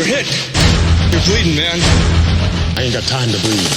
You're hit. You're bleeding, man. I ain't got time to bleed.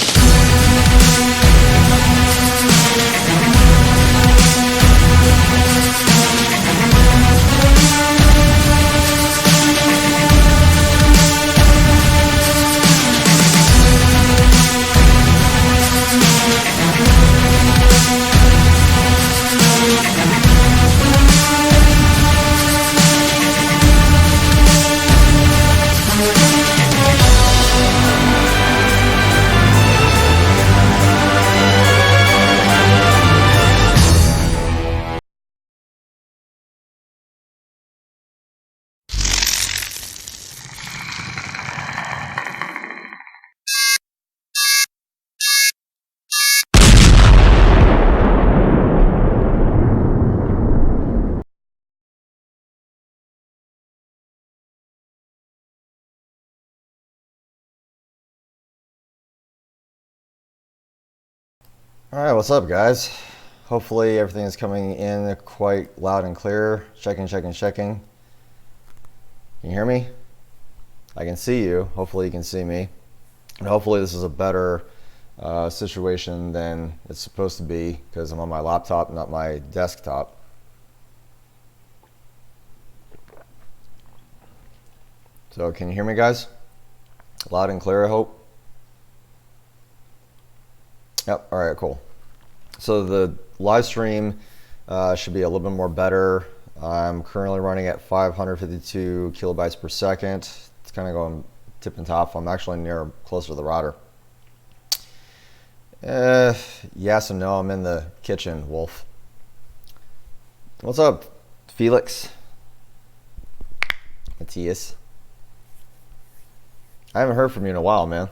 Alright, what's up guys? Hopefully everything is coming in quite loud and clear. Checking. Can you hear me? I can see you. Hopefully you can see me. And hopefully this is a better situation than it's supposed to be because I'm on my laptop, not my desktop. So can you hear me guys? Loud and clear, I hope. Yep, alright, cool. So the live stream should be a little bit more better. I'm currently running at 552 kilobytes per second. It's kind of going tip and top. I'm actually closer to the router. Yes and no, I'm in the kitchen, Wolf. What's up, Felix? Matthias? I haven't heard from you in a while, man.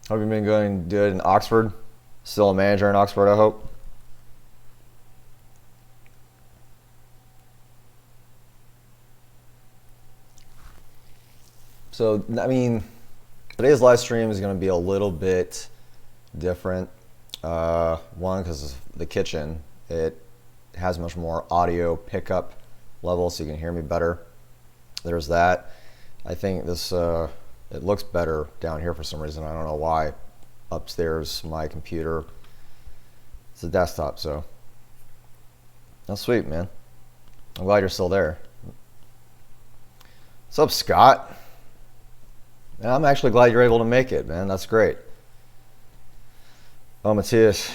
Hope you've been going good in Oxford. Still a manager in Oxford, I hope. So, I mean, today's live stream is going to be a little bit different. One, because of the kitchen. It has much more audio pickup level, so you can hear me better. There's that. I think this... it looks better down here for some reason. I don't know why. Upstairs, my computer, it's a desktop, so that's sweet, man. I'm glad you're still there. What's up, Scott? Man, I'm actually glad you're able to make it, man. That's great. Oh, Matthias,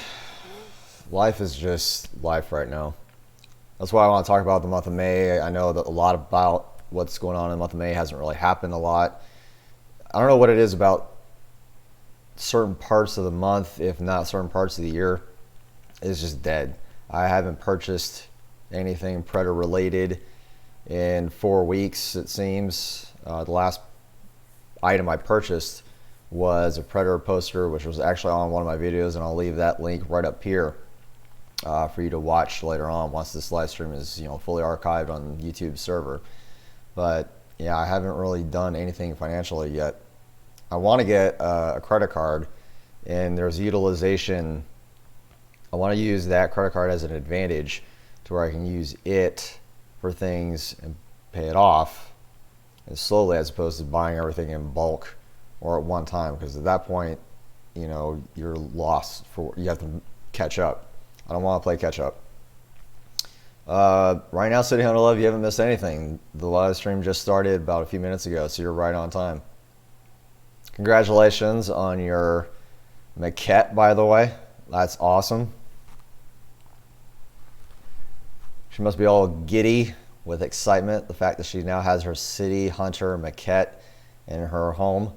life is just life right now. That's why I want to talk about the month of May. I know that a lot about what's going on in the month of May hasn't really happened a lot. I don't know what it is about certain parts of the month, if not certain parts of the year. It's just dead. I haven't purchased anything Predator related in 4 weeks, it seems. The last item I purchased was a Predator poster, which was actually on one of my videos, and I'll leave that link right up here for you to watch later on once this live stream is, you know, fully archived on YouTube server. But yeah, I haven't really done anything financially yet. I want to get a credit card, and there's utilization. I want to use that credit card as an advantage to where I can use it for things and pay it off and slowly, as opposed to buying everything in bulk or at one time, because at that point, you know, you're lost. You have to catch up. I don't want to play catch up. Right now, City Hunter Love, you haven't missed anything. The live stream just started about a few minutes ago, so you're right on time. Congratulations on your maquette, by the way. That's awesome. She must be all giddy with excitement, the fact that she now has her City Hunter maquette in her home.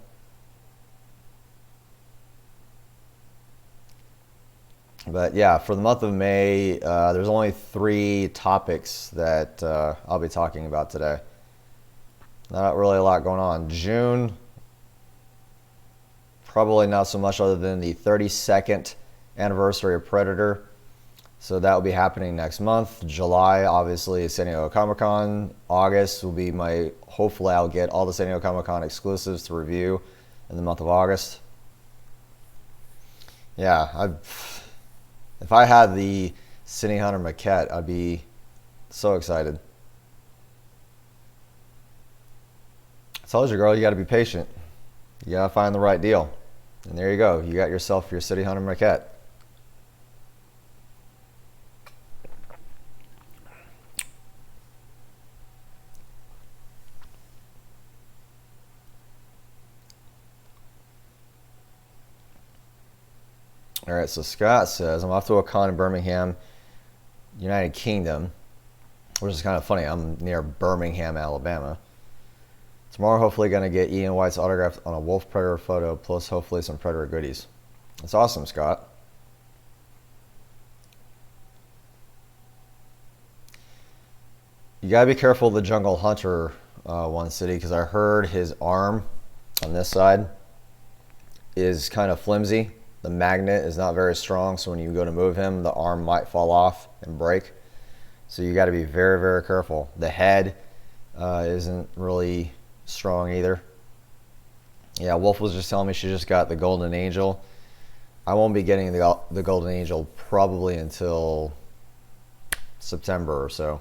But yeah, for the month of May, there's only 3 topics that I'll be talking about today. Not really a lot going on. June, probably not so much, other than the 32nd anniversary of Predator. So that will be happening next month. July, obviously, is San Diego Comic-Con. August will be hopefully I'll get all the San Diego Comic-Con exclusives to review in the month of August. Yeah, if I had the City Hunter maquette, I'd be so excited. I told you, girl, you got to be patient. You got to find the right deal. And there you go. You got yourself your City Hunter maquette. All right, so Scott says, I'm off to a con in Birmingham, United Kingdom, which is kind of funny. I'm near Birmingham, Alabama. Tomorrow, hopefully going to get Ian White's autograph on a Wolf Predator photo, plus hopefully some Predator goodies. That's awesome, Scott. You got to be careful of the Jungle Hunter one, City, because I heard his arm on this side is kind of flimsy. The magnet is not very strong, so when you go to move him, the arm might fall off and break. So you got to be very, very careful. The head isn't really strong either. Yeah, Wolf was just telling me she just got the Golden Angel. I won't be getting the Golden Angel probably until September or so.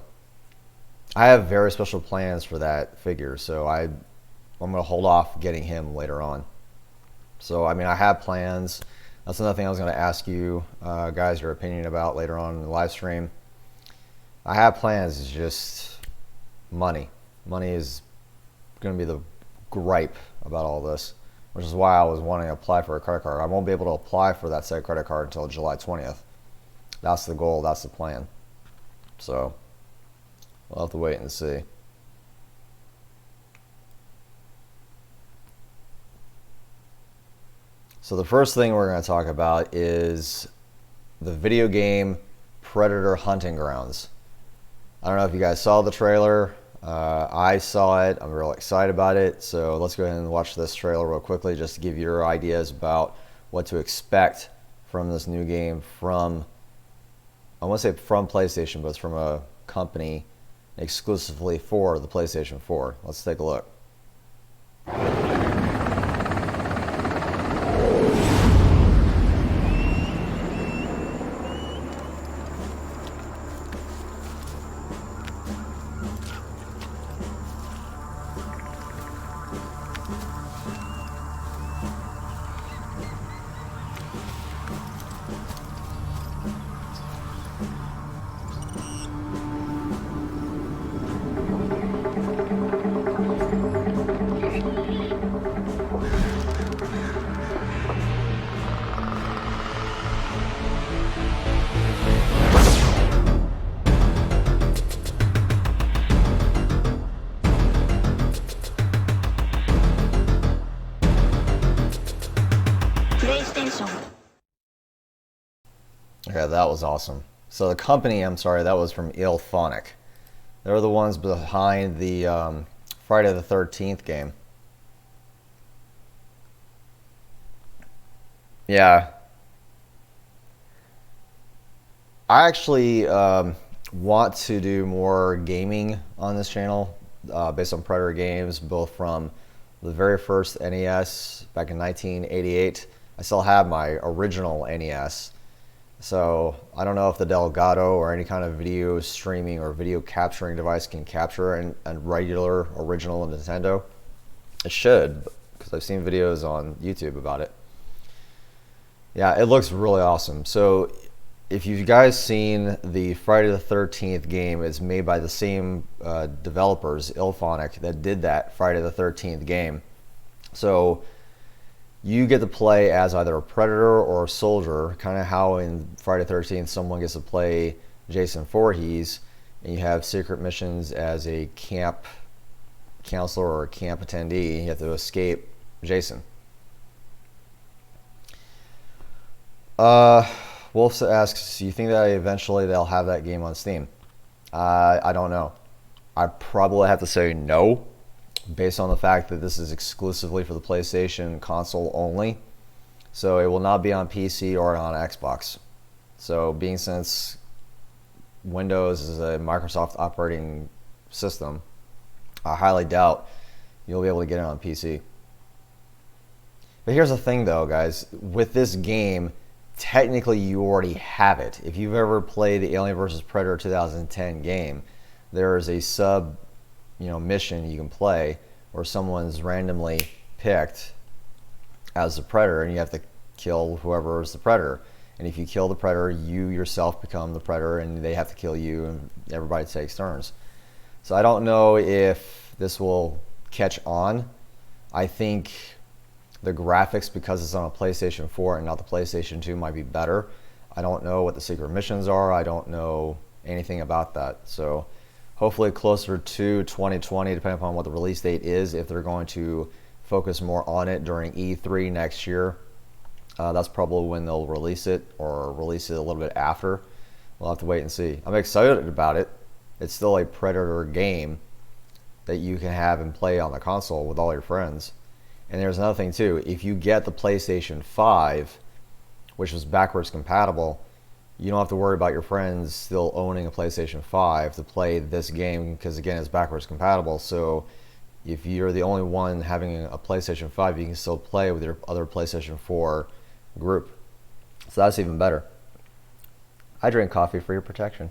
I have very special plans for that figure, so I'm going to hold off getting him later on. So, I mean, I have plans. That's another thing I was going to ask you guys your opinion about later on in the live stream. I have plans, it's just money. Money is going to be the gripe about all this, which is why I was wanting to apply for a credit card. I won't be able to apply for that said credit card until July 20th. That's the goal, that's the plan. So, we'll have to wait and see. So the first thing we're going to talk about is the video game Predator Hunting Grounds. I don't know if you guys saw the trailer. I saw it. I'm real excited about it. So let's go ahead and watch this trailer real quickly just to give you your ideas about what to expect from this new game from, I want to say from PlayStation, but it's from a company exclusively for the PlayStation 4. Let's take a look. Okay, that was awesome. So the company, I'm sorry, that was from Ilphonic. They're the ones behind the Friday the 13th game. Yeah. I actually want to do more gaming on this channel based on Predator games, both from the very first NES back in 1988. I still have my original NES. So I don't know if the Delgado or any kind of video streaming or video capturing device can capture a regular original Nintendo. It should, because I've seen videos on YouTube about it. Yeah, it looks really awesome. So if you guys seen the Friday the 13th game, it's made by the same developers, Ilphonic, that did that Friday the 13th game. So you get to play as either a predator or a soldier, kind of how in Friday the 13th someone gets to play Jason Voorhees, and you have secret missions as a camp counselor or a camp attendee. You have to escape Jason. Wolf asks, do you think that eventually they'll have that game on Steam? I don't know. I probably have to say no, based on the fact that this is exclusively for the PlayStation console only. So it will not be on PC or on Xbox. So being since Windows is a Microsoft operating system, I highly doubt you'll be able to get it on PC. But here's the thing though, guys. With this game, technically you already have it. If you've ever played the Alien vs. Predator 2010 game, there is a sub mission you can play or someone's randomly picked as the predator, and you have to kill whoever is the predator. And if you kill the predator, you yourself become the predator, and they have to kill you, and everybody takes turns. So I don't know if this will catch on. I think the graphics, because it's on a PlayStation 4 and not the PlayStation 2, might be better. I don't know what the secret missions are. I don't know anything about that. So hopefully closer to 2020, depending upon what the release date is, if they're going to focus more on it during E3 next year. That's probably when they'll release it, or release it a little bit after. We'll have to wait and see. I'm excited about it. It's still a Predator game that you can have and play on the console with all your friends. And there's another thing too. If you get the PlayStation 5, which is backwards compatible, you don't have to worry about your friends still owning a PlayStation 5 to play this game, because again, it's backwards compatible. So if you're the only one having a PlayStation 5, you can still play with your other PlayStation 4 group. So that's even better. I drink coffee for your protection.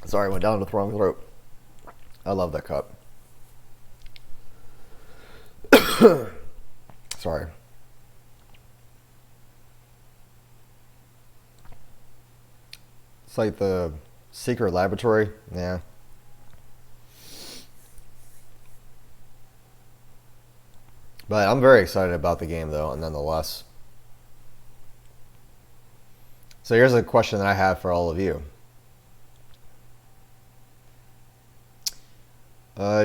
Sorry, I went down the wrong throat. I love that cup. Sorry. It's like the secret laboratory. Yeah. But I'm very excited about the game, though, nonetheless. So here's a question that I have for all of you.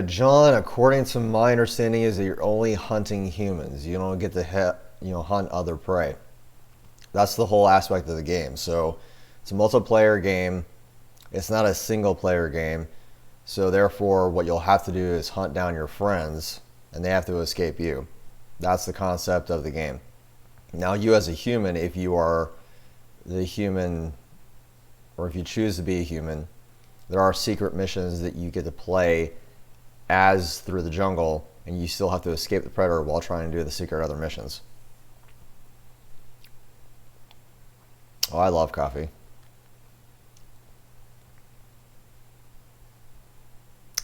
John, according to my understanding, is that you're only hunting humans. You don't get to hunt other prey. That's the whole aspect of the game. So it's a multiplayer game. It's not a single player game. So therefore, what you'll have to do is hunt down your friends, and they have to escape you. That's the concept of the game. Now, you as a human, if you are the human, or if you choose to be a human, there are secret missions that you get to play as through the jungle, and you still have to escape the predator while trying to do the secret other missions. Oh, I love coffee.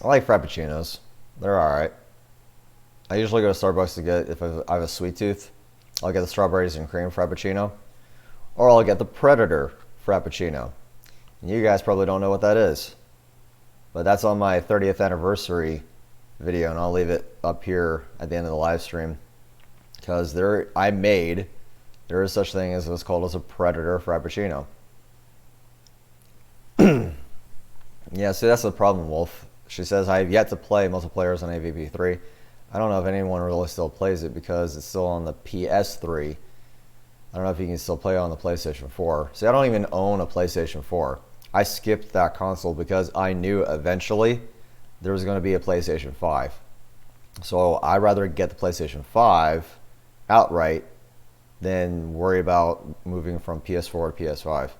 I like frappuccinos. They're alright. I usually go to Starbucks to get, if I have a sweet tooth, I'll get the strawberries and cream frappuccino, or I'll get the Predator frappuccino. And you guys probably don't know what that is, but that's on my 30th anniversary video, and I'll leave it up here at the end of the live stream, because there is such thing as what's called as a Predator frappuccino. Yeah, see, that's the problem, Wolf. She says, I have yet to play multiplayers on AVP3. I don't know if anyone really still plays it, because it's still on the PS3. I don't know if you can still play it on the PlayStation 4. See, I don't even own a PlayStation 4. I skipped that console because I knew eventually there was going to be a PlayStation 5. So I'd rather get the PlayStation 5 outright than worry about moving from PS4 to PS5.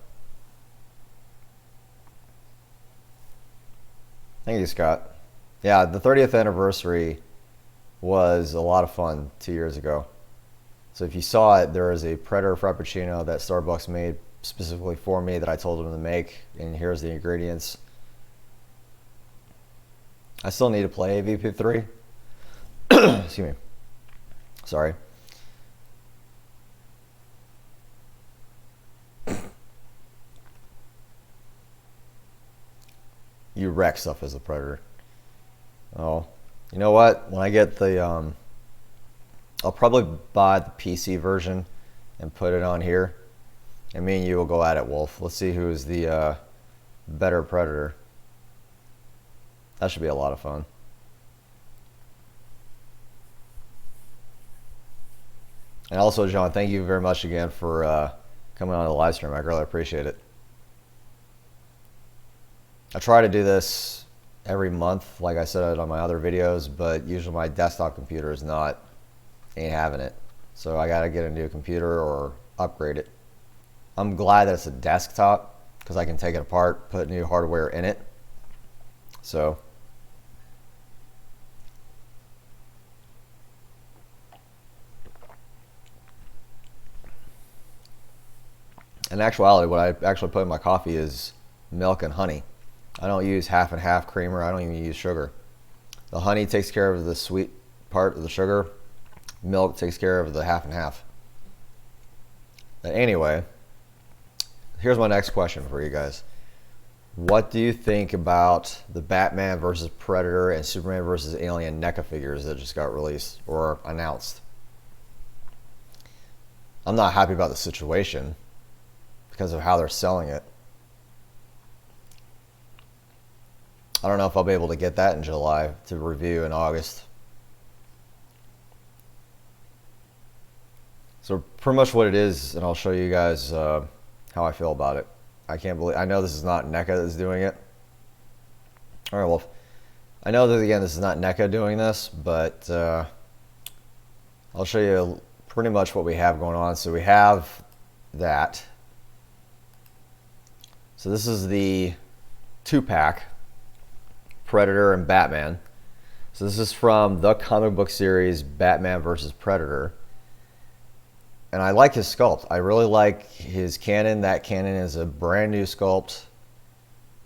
Thank you, Scott. Yeah, the 30th anniversary was a lot of fun 2 years ago. So if you saw it, there is a Predator Frappuccino that Starbucks made specifically for me that I told them to make, and here's the ingredients. I still need to play AVP3. Excuse me. Sorry. You wreck stuff as a Predator. Oh, you know what? When I get the, I'll probably buy the PC version and put it on here. And me and you will go at it, Wolf. Let's see who's the better Predator. That should be a lot of fun. And also, John, thank you very much again for coming on the live stream. I really appreciate it. I try to do this every month, like I said on my other videos, but usually my desktop computer is ain't having it. So I gotta get a new computer or upgrade it. I'm glad that it's a desktop, because I can take it apart, put new hardware in it. So In actuality, what I actually put in my coffee is milk and honey. I don't use half and half creamer. I don't even use sugar. The honey takes care of the sweet part of the sugar. Milk takes care of the half and half. But anyway, here's my next question for you guys. What do you think about the Batman versus Predator and Superman versus Alien NECA figures that just got released or announced? I'm not happy about the situation because of how they're selling it. I don't know if I'll be able to get that in July to review in August. So pretty much what it is, and I'll show you guys how I feel about it. I can't believe, I know this is not NECA that's doing it. All right, well, I know that again, this is not NECA doing this, but I'll show you pretty much what we have going on. So we have that. So this is the 2-pack, Predator and Batman. So this is from the comic book series Batman versus Predator. And I like his sculpt. I really like his cannon. That cannon is a brand new sculpt.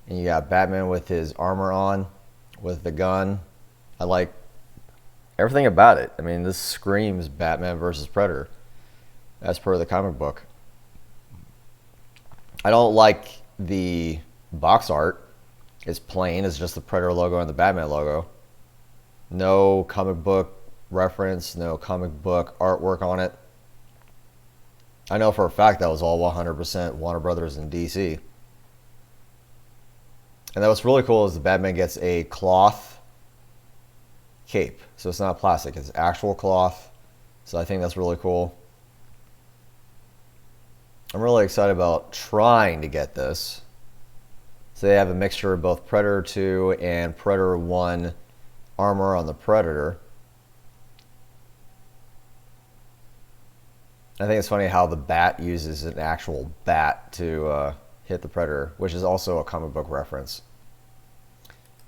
And you got Batman with his armor on, with the gun. I like everything about it. I mean, this screams Batman versus Predator, as per the comic book. I don't like the box art. It's plain. It's just the Predator logo and the Batman logo. No comic book reference, no comic book artwork on it. I know for a fact that was all 100% Warner Brothers and DC. And what's really cool is the Batman gets a cloth cape. So it's not plastic, it's actual cloth. So I think that's really cool. I'm really excited about trying to get this. So they have a mixture of both Predator 2 and Predator 1 armor on the Predator. I think it's funny how the bat uses an actual bat to hit the Predator, which is also a comic book reference.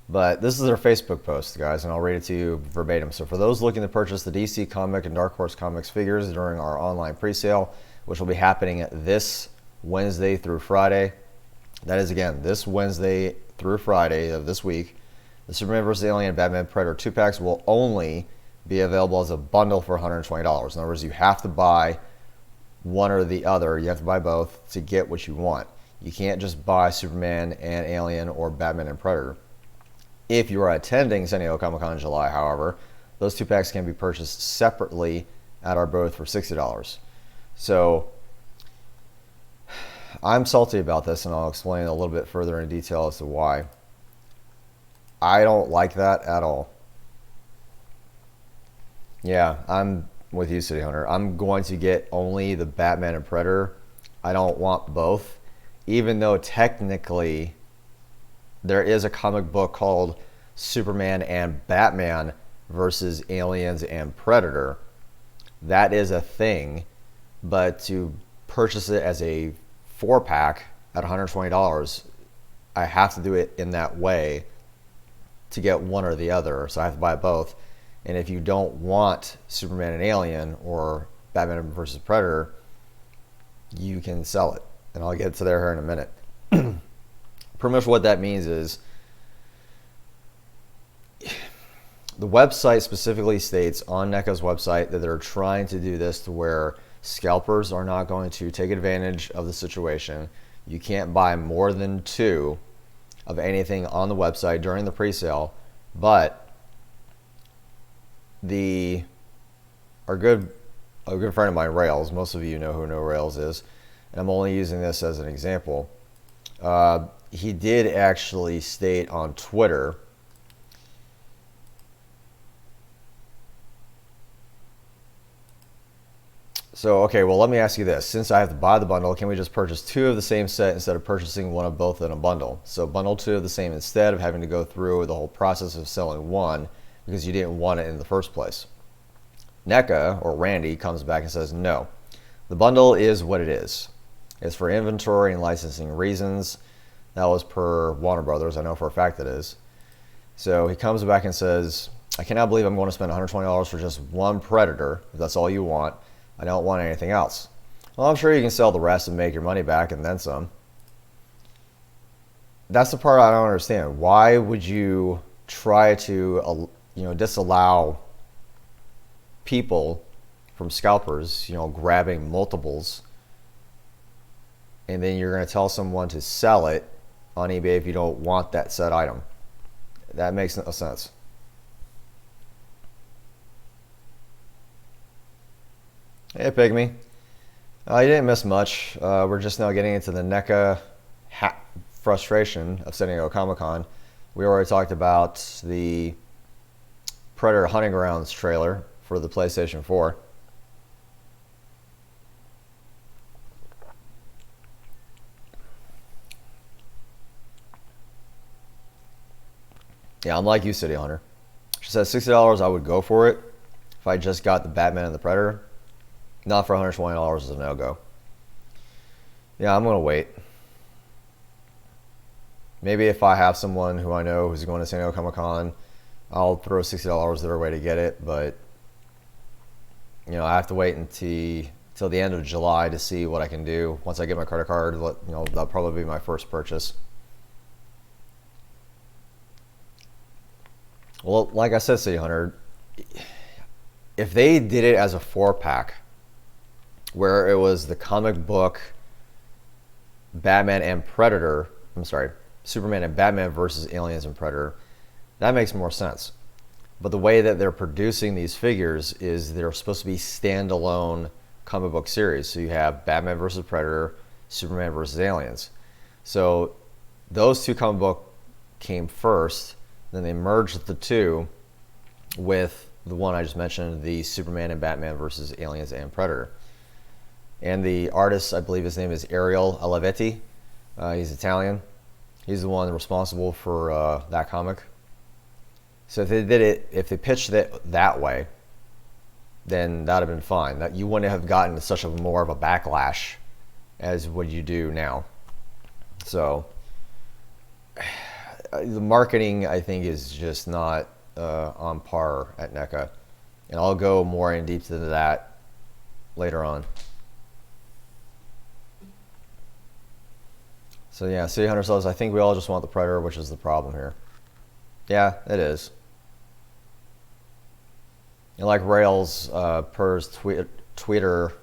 But this is their Facebook post, guys, and I'll read it to you verbatim. So for those looking to purchase the DC Comic and Dark Horse Comics figures during our online pre-sale, which will be happening this Wednesday through Friday. That is, again, this Wednesday through Friday of this week. The Superman vs. Alien and Batman Predator 2-packs will only be available as a bundle for $120. In other words, you have to buy one or the other. You have to buy both to get what you want. You can't just buy Superman and Alien or Batman and Predator. If you are attending San Diego Comic-Con in July, however, those 2-packs can be purchased separately at our booth for $60. So I'm salty about this, and I'll explain a little bit further in detail as to why. I don't like that at all. Yeah, I'm with you, City Hunter. I'm going to get only the Batman and Predator. I don't want both, even though technically there is a comic book called Superman and Batman versus Aliens and Predator. That is a thing, but to purchase it as a 4-pack at $120, I have to do it in that way to get one or the other, so I have to buy both. And if you don't want Superman and Alien or Batman versus Predator, you can sell it. And I'll get to there here in a minute. Pretty much what that means is the website specifically states on NECA's website that they're trying to do this to where scalpers are not going to take advantage of the situation. You can't buy more than 2 of anything on the website during the pre-sale, but a good friend of mine, Rails, most of you know who Rails is, and I'm only using this as an example. He did actually state on Twitter So, okay, well, let me ask you this. Since I have to buy the bundle, can we just purchase 2 of the same set instead of purchasing one of both in a bundle? So bundle 2 of the same instead of having to go through the whole process of selling one because you didn't want it in the first place. NECA, or Randy, comes back and says, no. The bundle is what it is. It's for inventory and licensing reasons. That was per Warner Brothers. I know for a fact it is. So he comes back and says, I cannot believe I'm going to spend $120 for just one Predator, if that's all you want. I don't want anything else. Well, I'm sure you can sell the rest and make your money back and then some. That's the part I don't understand. Why would you try to, disallow people from scalpers, grabbing multiples, and then you're going to tell someone to sell it on eBay if you don't want that said item? That makes no sense. Hey, Pygmy. You didn't miss much. We're just now getting into the NECA frustration of San Diego Comic-Con. We already talked about the Predator Hunting Grounds trailer for the PlayStation 4. Yeah, I'm like you, City Hunter. She says $60, I would go for it if I just got the Batman and the Predator. Not for $120 is a no-go. Yeah, I'm going to wait. Maybe if I have someone who I know who's going to San Diego Comic-Con, I'll throw $60 their way to get it. But, I have to wait until the end of July to see what I can do. Once I get my credit card, that'll probably be my first purchase. Well, like I said, City Hunter, if they did it as a 4-pack, where it was the comic book Batman and Predator, Superman and Batman versus Aliens and Predator, that makes more sense. But the way that they're producing these figures is they're supposed to be standalone comic book series. So you have Batman versus Predator, Superman versus Aliens. So those two comic book came first, then they merged the two with the one I just mentioned, the Superman and Batman versus Aliens and Predator. And the artist, I believe his name is Ariel Olivetti. He's Italian. He's the one responsible for that comic. So if they pitched it that way, then that'd have been fine. That you wouldn't have gotten such a more of a backlash as what you do now. So the marketing, I think, is just not on par at NECA, and I'll go more in deep into that later on. So yeah, City Hunter says, I think we all just want the Predator, which is the problem here. Yeah, it is. And like Rails, per his Twitter,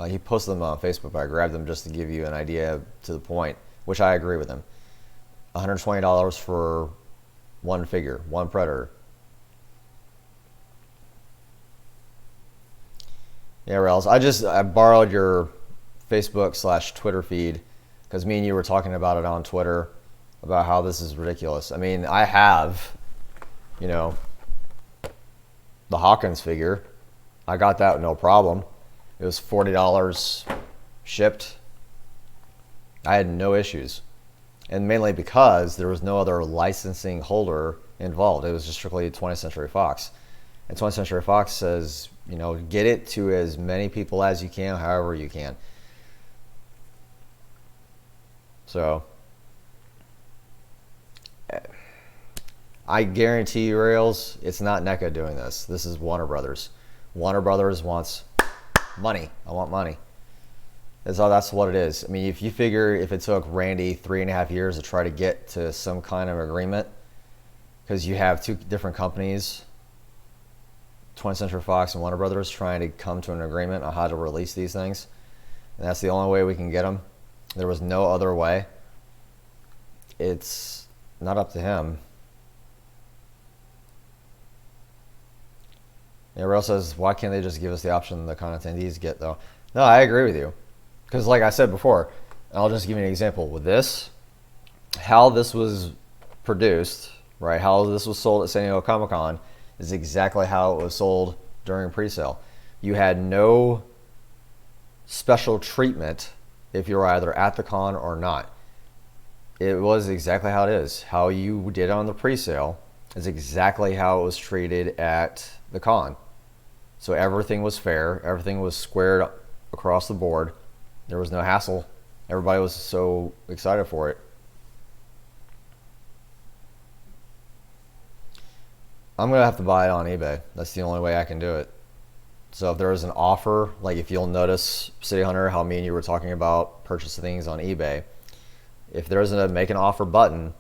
he posted them on Facebook, but I grabbed them just to give you an idea to the point, which I agree with him. $120 for one figure, one Predator. Yeah, Rails, I borrowed your Facebook/Twitter feed because me and you were talking about it on Twitter about how this is ridiculous. I mean, I have, the Hawkins figure. I got that no problem. It was $40 shipped. I had no issues. And mainly because there was no other licensing holder involved. It was just strictly 20th Century Fox. And 20th Century Fox says, get it to as many people as you can, however you can. So, I guarantee you, Rails, it's not NECA doing this. This is Warner Brothers. Warner Brothers wants money. I want money. That's what it is. I mean, if you figure if it took Randy 3.5 years to try to get to some kind of agreement, because you have two different companies, 20th Century Fox and Warner Brothers, trying to come to an agreement on how to release these things, and that's the only way we can get them. There was no other way. It's not up to him. Yeah, Rail says, why can't they just give us the option the con attendees get, though? No, I agree with you. Because like I said before, I'll just give you an example. With this, how this was produced, right, how this was sold at San Diego Comic-Con is exactly how it was sold during pre-sale. You had no special treatment if you were either at the con or not. It was exactly how it is. How you did on the pre-sale is exactly how it was treated at the con. So everything was fair. Everything was squared across the board. There was no hassle. Everybody was so excited for it. I'm going to have to buy it on eBay. That's the only way I can do it. So if there is an offer, like if you'll notice, City Hunter, how me and you were talking about purchasing things on eBay, if there isn't a make an offer button,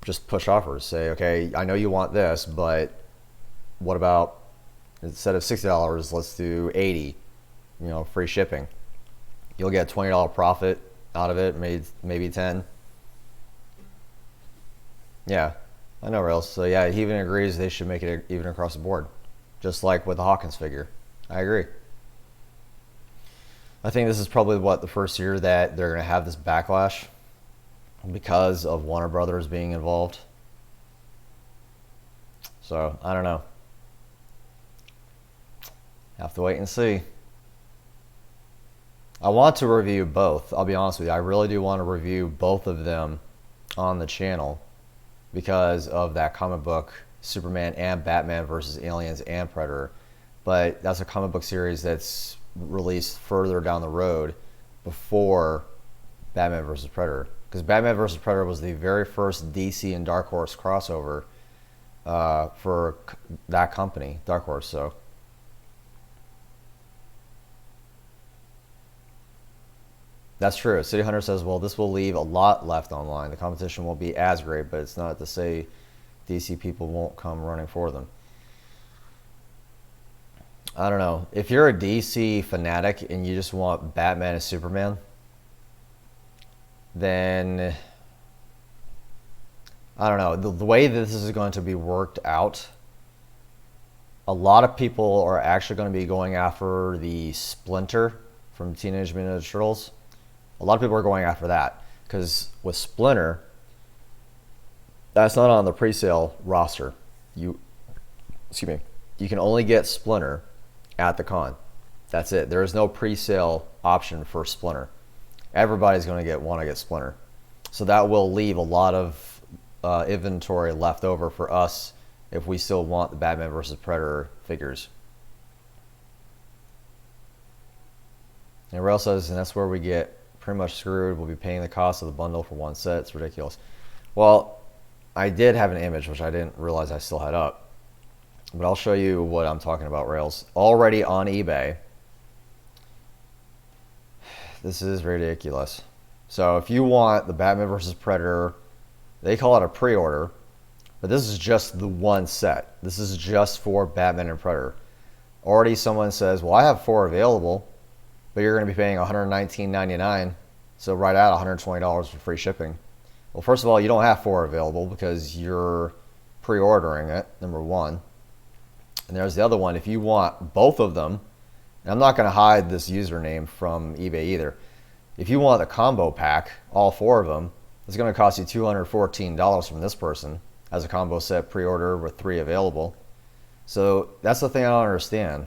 just push offers. Say, okay, I know you want this, but what about, instead of $60, let's do $80, you know, free shipping. You'll get $20 profit out of it, maybe 10. Yeah, I know Rails. So yeah, he even agrees they should make it even across the board, just like with the Hawkins figure. I agree. I think this is probably the first year that they're going to have this backlash because of Warner Brothers being involved. So I don't know. Have to wait and see. I want to review both. I'll be honest with you. I really do want to review both of them on the channel because of that comic book, Superman and Batman versus Aliens and Predator. But that's a comic book series that's released further down the road before Batman versus Predator. Because Batman versus Predator was the very first DC and Dark Horse crossover for that company, Dark Horse. So that's true. City Hunter says, well, this will leave a lot left online. The competition won't be as great, but it's not to say DC people won't come running for them. I don't know. If you're a DC fanatic and you just want Batman and Superman, then I don't know. The way this is going to be worked out, a lot of people are actually going to be going after the Splinter from Teenage Mutant Ninja Turtles. A lot of people are going after that because with Splinter, that's not on the pre-sale roster. You can only get Splinter at the con. That's it. There is no pre-sale option for Splinter. Everybody's going to want to get Splinter. So that will leave a lot of inventory left over for us if we still want the Batman versus Predator figures. And Rail says, and that's where we get pretty much screwed. We'll be paying the cost of the bundle for one set. It's ridiculous. Well, I did have an image, which I didn't realize I still had up. But I'll show you what I'm talking about, Rails. Already on eBay. This is ridiculous. So if you want the Batman vs. Predator, they call it a pre-order, but this is just the one set. This is just for Batman and Predator. Already someone says, well, I have 4 available, but you're going to be paying $119.99, so right at $120 for free shipping. Well, first of all, you don't have 4 available because you're pre-ordering it, number one. And there's the other one. If you want both of them, and I'm not going to hide this username from eBay either. If you want the combo pack, all 4 of them, it's going to cost you $214 from this person as a combo set pre-order with 3 available. So that's the thing I don't understand.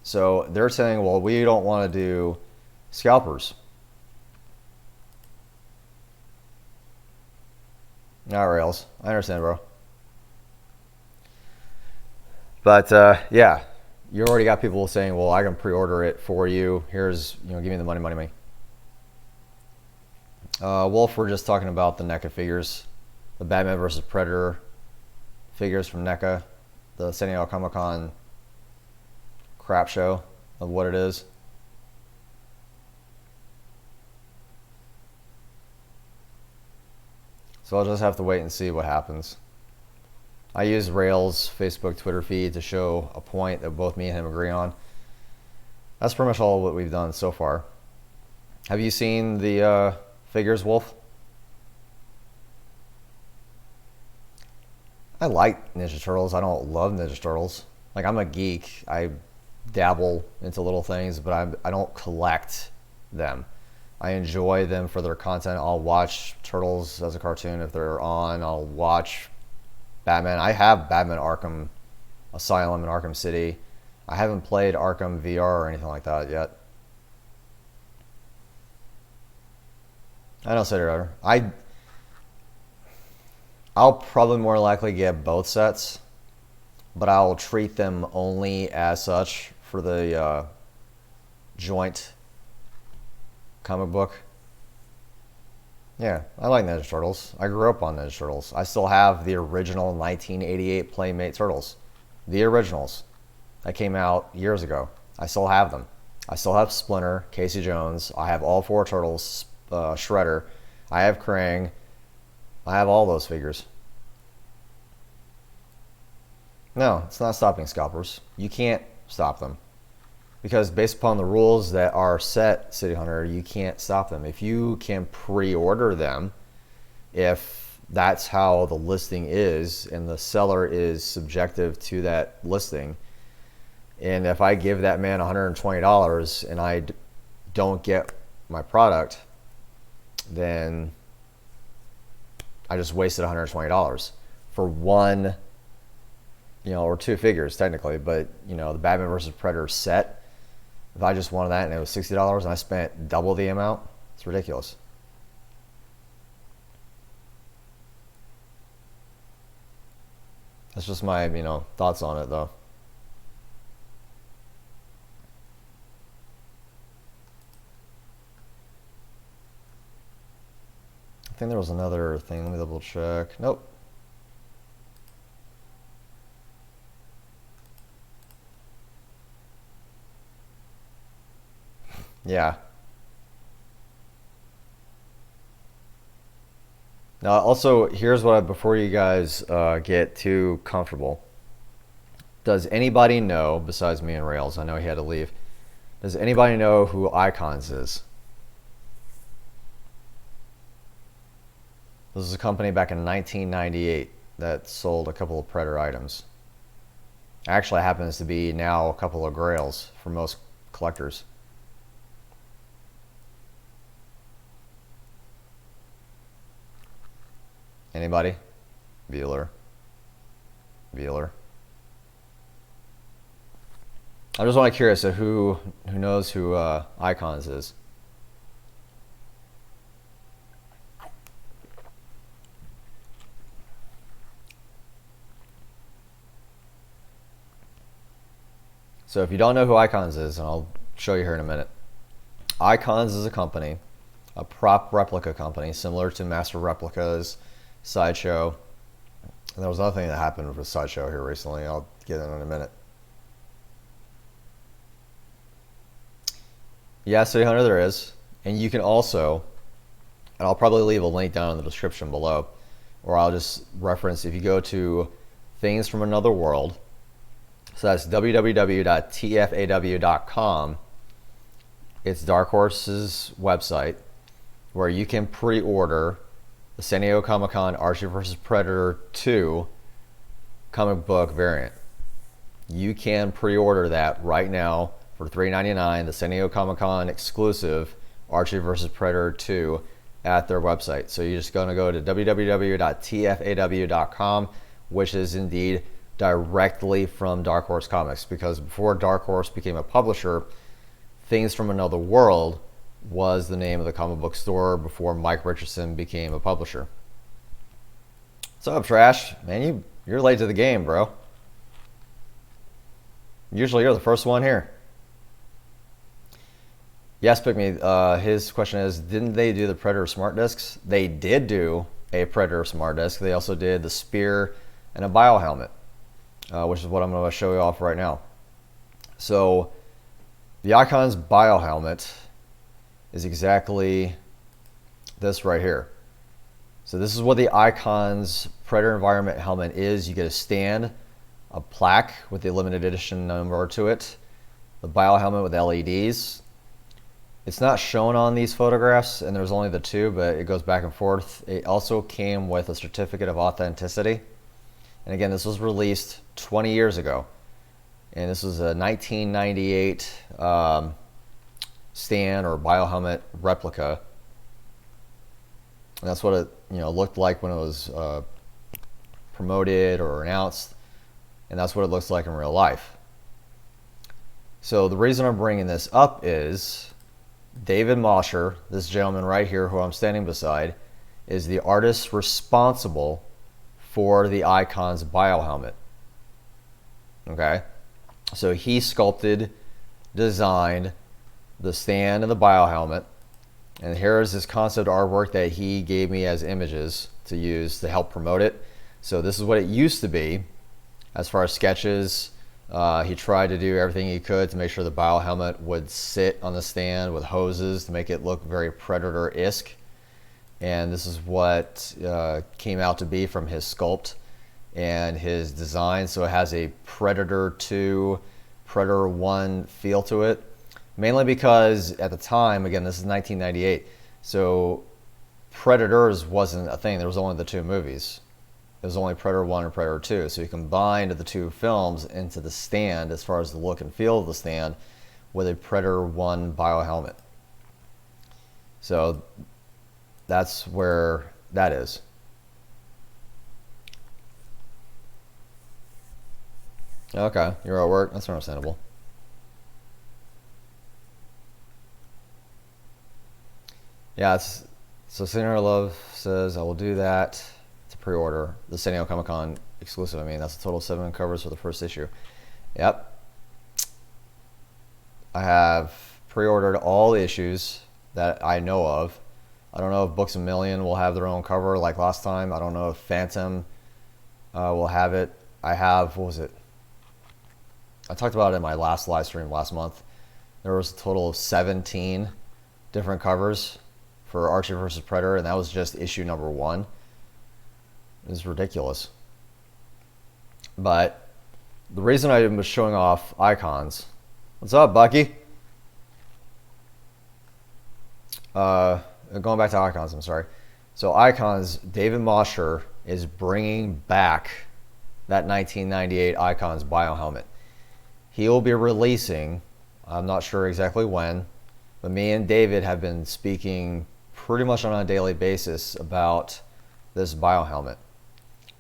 So they're saying, well, we don't want to do scalpers. Not Rails. I understand, bro. But yeah, you already got people saying, well, I can pre-order it for you. Here's, give me the money. Wolf, we're just talking about the NECA figures. The Batman vs. Predator figures from NECA. The San Diego Comic-Con crap show of what it is. So I'll just have to wait and see what happens. I use Rails' Facebook, Twitter feed to show a point that both me and him agree on. That's pretty much all what we've done so far. Have you seen the figures, Wolf? I like Ninja Turtles. I don't love Ninja Turtles. Like, I'm a geek. I dabble into little things, but I don't collect them. I enjoy them for their content. I'll watch Turtles as a cartoon if they're on. I'll watch Batman. I have Batman Arkham Asylum and Arkham City. I haven't played Arkham VR or anything like that yet. I know, City I'll probably more likely get both sets, but I'll treat them only as such for the joint comic book. Yeah, I like Ninja Turtles. I grew up on Ninja Turtles. I still have the original 1988 Playmate Turtles. The originals. that came out years ago. I still have them. I still have Splinter, Casey Jones. I have all 4 Turtles, Shredder. I have Krang. I have all those figures. No, it's not stopping scalpers. You can't stop them. Because based upon the rules that are set, City Hunter, you can't stop them. If you can pre-order them, if that's how the listing is and the seller is subjective to that listing, and if I give that man $120 and I don't get my product, then I just wasted $120 for one, or 2 figures technically, but the Batman versus Predator set, if I just wanted that and it was $60 and I spent double the amount, it's ridiculous. That's just my, thoughts on it though. I think there was another thing. Let me double check. Nope. Yeah. Now, also, here's what before you guys get too comfortable. Does anybody know, besides me and Rails, I know he had to leave, does anybody know who Icons is? This is a company back in 1998 that sold a couple of Predator items. Actually, it happens to be now a couple of Grails for most collectors. Anybody? Bueller. I'm just only curious of who knows who Icons is. So if you don't know who Icons is, and I'll show you here in a minute. Icons is a company, a prop replica company, similar to Master Replicas, Sideshow. And there was another thing that happened with Sideshow here recently. I'll get in a minute. Yeah, City Hunter, there is. And you can also, and I'll probably leave a link down in the description below, or I'll just reference, if you go to Things from Another World, so that's www.tfaw.com. It's Dark Horse's website where you can pre-order the San Diego Comic-Con Archie vs. Predator 2 comic book variant. You can pre-order that right now for $3.99, the San Diego Comic-Con exclusive Archie vs. Predator 2 at their website. So you're just going to go to www.tfaw.com, which is indeed directly from Dark Horse Comics, because before Dark Horse became a publisher, Things from Another World was the name of the comic book store before Mike Richardson became a publisher. What's up, Trash? Man, you're late to the game, bro. Usually you're the first one here. Yes, Pick Me. His question is, didn't they do the Predator Smart Discs? They did do a Predator Smart Disc. They also did the Spear and a Bio Helmet, which is what I'm going to show you off right now. So the Icons Bio Helmet is exactly this right here. So this is what the Icons Predator Environment Helmet is. You get a stand, a plaque with the limited edition number to it, the Bio Helmet with LEDs. It's not shown on these photographs, and there's only the 2, but it goes back and forth. It also came with a certificate of authenticity. And again, this was released 20 years ago. And this was a 1998 stand or biohelmet replica. And that's what it looked like when it was promoted or announced. And that's what it looks like in real life. So the reason I'm bringing this up is David Mosher, this gentleman right here who I'm standing beside, is the artist responsible for the Icons biohelmet. Okay, so he sculpted, designed the stand and the biohelmet, and here is his concept artwork that he gave me as images to use to help promote it. So this is what it used to be as far as sketches, He tried to do everything he could to make sure the bio helmet would sit on the stand with hoses to make it look very Predator-esque. And this is what came out to be from his sculpt and his design. So it has a Predator 2, Predator 1 feel to it. Mainly because at the time, again, this is 1998, so Predators wasn't a thing. There was only the two movies. It was only Predator 1 and Predator 2. So he combined the two films into the stand as far as the look and feel of the stand with a Predator 1 bio helmet. So that's where that is. Okay, you're at work. That's understandable. Yeah, so Senior Love says, I will do that to pre-order the San Diego Comic-Con exclusive. I mean, that's a total of 7 covers for the first issue. Yep. I have pre-ordered all the issues that I know of. I don't know if Books A Million will have their own cover like last time. I don't know if Phantom will have it. I have, what was it? I talked about it in my last live stream last month. There was a total of 17 different covers for Archie vs. Predator, and that was just issue number 1. It was ridiculous. But the reason I was showing off icons. What's up, Bucky? Going back to icons, I'm sorry. So icons, David Mosher is bringing back that 1998 Icons bio helmet. He will be releasing, I'm not sure exactly when, but me and David have been speaking pretty much on a daily basis about this bio helmet.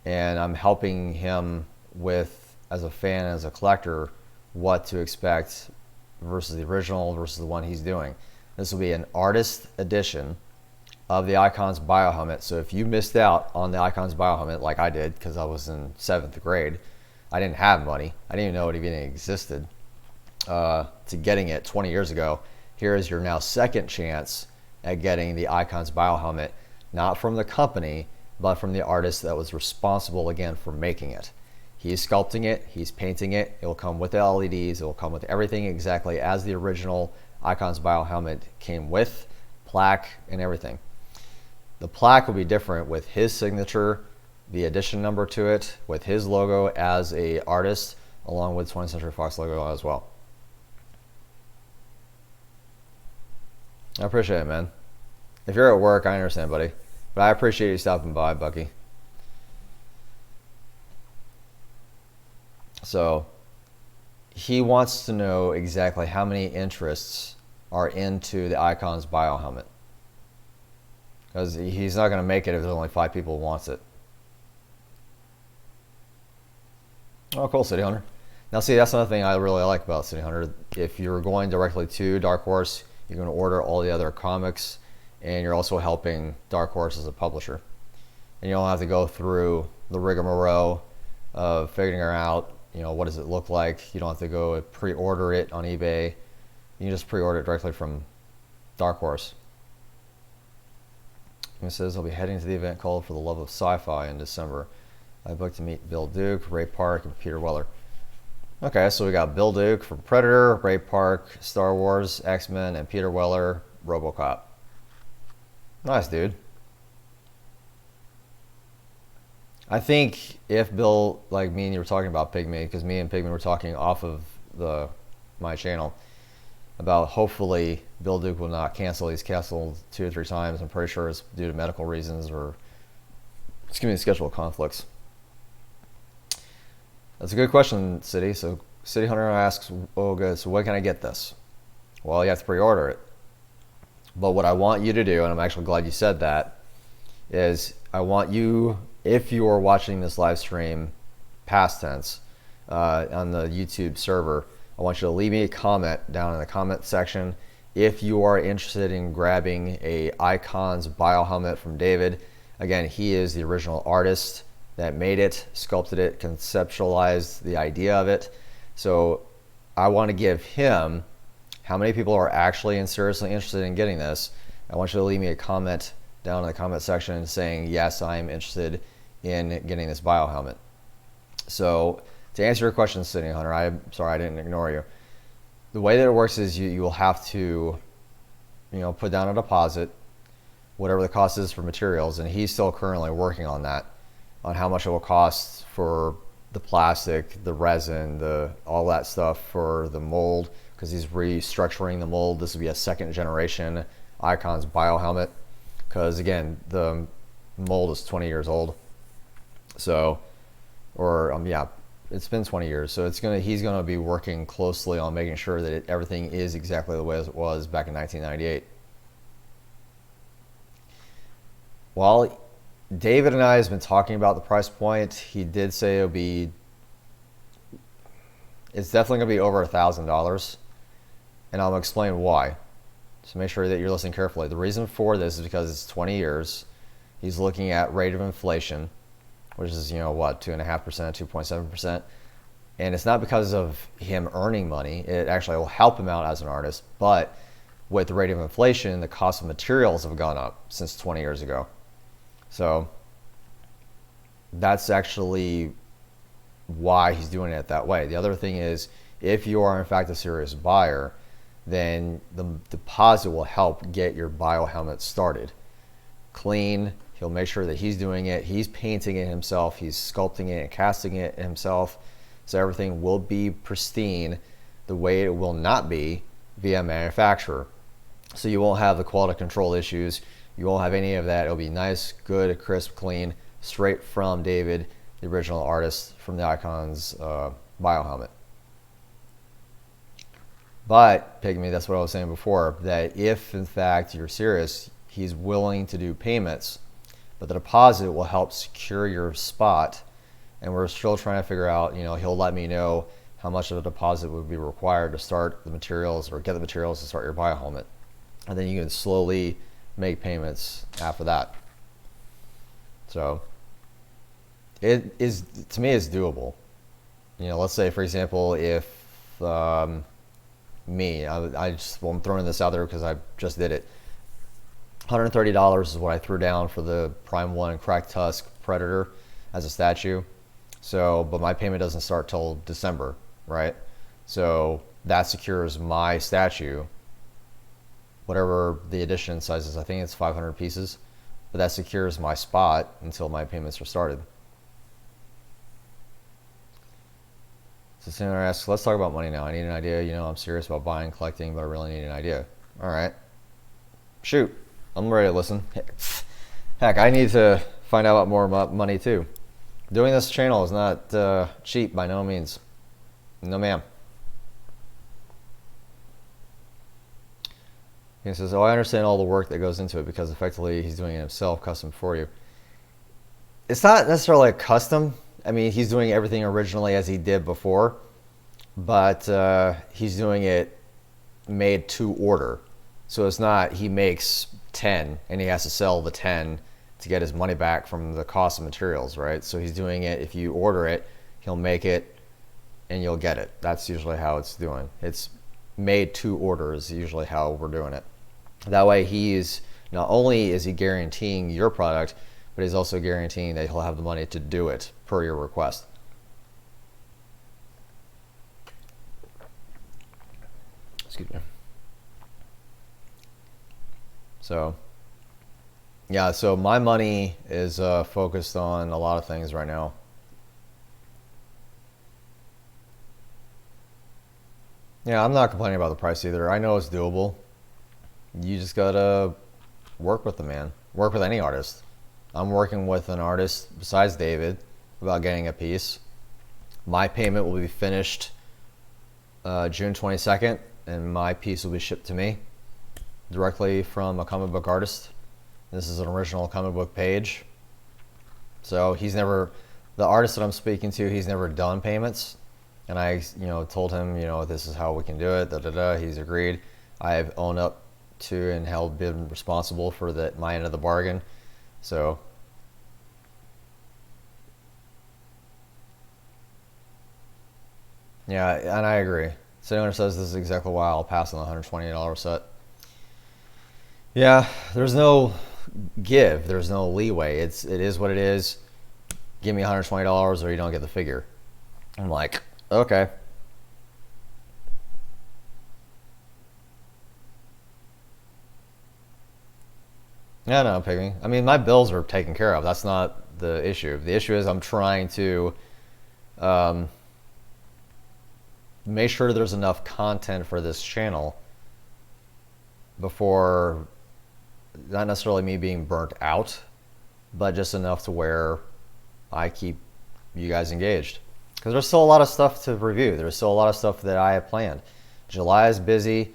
And I'm helping him with, as a fan, as a collector, what to expect versus the original versus the one he's doing. This will be an artist edition of the Icons bio helmet. So if you missed out on the Icons bio helmet like I did, because I was in 7th grade, I didn't have money. I didn't even know it even existed. To getting it 20 years ago, here is your now second chance at getting the Icons bio helmet, not from the company, but from the artist that was responsible again for making it. He's sculpting it, he's painting it, it will come with the LEDs, it will come with everything exactly as the original Icons bio helmet came with, plaque and everything. The plaque will be different with his signature, the edition number to it, with his logo as a artist, along with 20th Century Fox logo as well. I appreciate it, man. If you're at work, I understand, buddy. But I appreciate you stopping by, Bucky. So, he wants to know exactly how many interests are into the Icons bio helmet. Because he's not going to make it if there's only 5 people who wants it. Oh, cool, City Hunter. Now, see, that's another thing I really like about City Hunter. If you're going directly to Dark Horse, you're going to order all the other comics, and you're also helping Dark Horse as a publisher. And you don't have to go through the rigmarole of figuring out, what does it look like. You don't have to go pre-order it on eBay. You can just pre-order it directly from Dark Horse. It says I'll be heading to the event called For the Love of Sci-Fi in December. I booked to meet Bill Duke, Ray Park, and Peter Weller. Okay, so we got Bill Duke from Predator, Ray Park, Star Wars, X-Men, and Peter Weller, RoboCop. Nice, dude. I think if Bill, like me and you were talking about Pygmy, because me and Pygmy were talking off of my channel about hopefully Bill Duke will not cancel. He's canceled 2 or 3 times. I'm pretty sure it's due to medical reasons or schedule conflicts. That's a good question, City. So City Hunter asks, oh good, so when can I get this? Well, you have to pre-order it. But what I want you to do, and I'm actually glad you said that, is I want you, if you are watching this live stream past tense on the YouTube server, I want you to leave me a comment down in the comment section if you are interested in grabbing a Icons bio helmet from David. Again, he is the original artist that made it, sculpted it, conceptualized the idea of it. So I want to give him how many people are actually and seriously interested in getting this. I want you to leave me a comment down in the comment section saying, yes, I'm interested in getting this bio helmet. So To answer your question, Sydney Hunter, I'm sorry I didn't ignore you. The way that it works is you will have to, put down a deposit, whatever the cost is for materials, and he's still currently working on that, on how much it will cost for the plastic, the resin, all that stuff for the mold, because he's restructuring the mold. This will be a second generation Icon's bio helmet, because again, the mold is 20 years old. So, yeah, it's been 20 years. So he's gonna be working closely on making sure that everything is exactly the way as it was back in 1998. While David and I has been talking about the price point, he did say it's definitely gonna be over $1,000, and I'll explain why. So make sure that you're listening carefully. The reason for this is because it's 20 years. He's looking at rate of inflation, which is, what, 2.5%, 2.7%. And it's not because of him earning money. It actually will help him out as an artist. But with the rate of inflation, the cost of materials have gone up since 20 years ago. So that's actually why he's doing it that way. The other thing is, if you are in fact a serious buyer, then the deposit will help get your bio helmet started. Clean. He'll make sure that he's doing it. He's painting it himself. He's sculpting it and casting it himself. So everything will be pristine the way it will not be via manufacturer. So you won't have the quality control issues. You won't have any of that. It'll be nice, good, crisp, clean, straight from David, the original artist from the Icon's bio helmet. But, Pygmy, that's what I was saying before, that if in fact you're serious, he's willing to do payments, but the deposit will help secure your spot. And we're still trying to figure out, he'll let me know how much of a deposit would be required to start the materials or get the materials to start your bio helmet. And then you can slowly make payments after that. So it is, to me, it's doable. Let's say, for example, if I'm throwing this out there because I just did it. $130 is what I threw down for the Prime 1 Cracked Tusk Predator as a statue. So, but my payment doesn't start till December, right? So that secures my statue, whatever the edition size is. I think it's 500 pieces, but that secures my spot until my payments are started. So Senator asks, let's talk about money now. I need an idea. I'm serious about buying, collecting, but I really need an idea. All right. Shoot. I'm ready to listen. Heck, I need to find out more about money too. Doing this channel is not cheap by no means. No, ma'am. He says, I understand all the work that goes into it because effectively he's doing it himself, custom for you. It's not necessarily a custom. I mean, he's doing everything originally as he did before, but he's doing it made to order. So it's not he makes 10 and he has to sell the 10 to get his money back from the cost of materials, right? So he's doing it, if you order it, he'll make it and you'll get it. That's usually how it's doing. It's made to order is usually how we're doing it. That way he's, not only is he guaranteeing your product, but he's also guaranteeing that he'll have the money to do it per your request. Excuse me. So, yeah, so my money is focused on a lot of things right now. Yeah, I'm not complaining about the price either. I know it's doable. You just gotta work with the man. Work with any artist. I'm working with an artist besides David about getting a piece. My payment will be finished June 22nd, and my piece will be shipped to me directly from a comic book artist. This is an original comic book page. So he's never, the artist that I'm speaking to, he's never done payments. And I, told him, this is how we can do it, He's agreed. I've owned up to and been responsible for my end of the bargain. So yeah, and I agree. So anyone says this is exactly why I'll pass on the $120 set. Yeah, there's no give. There's no leeway. It is what it is. Give me $120 or you don't get the figure. I'm like, okay. Yeah, no, picking. I mean, my bills are taken care of. That's not the issue. The issue is I'm trying to make sure there's enough content for this channel before, not necessarily me being burnt out, but just enough to where I keep you guys engaged. Because there's still a lot of stuff to review. There's still a lot of stuff that I have planned. July is busy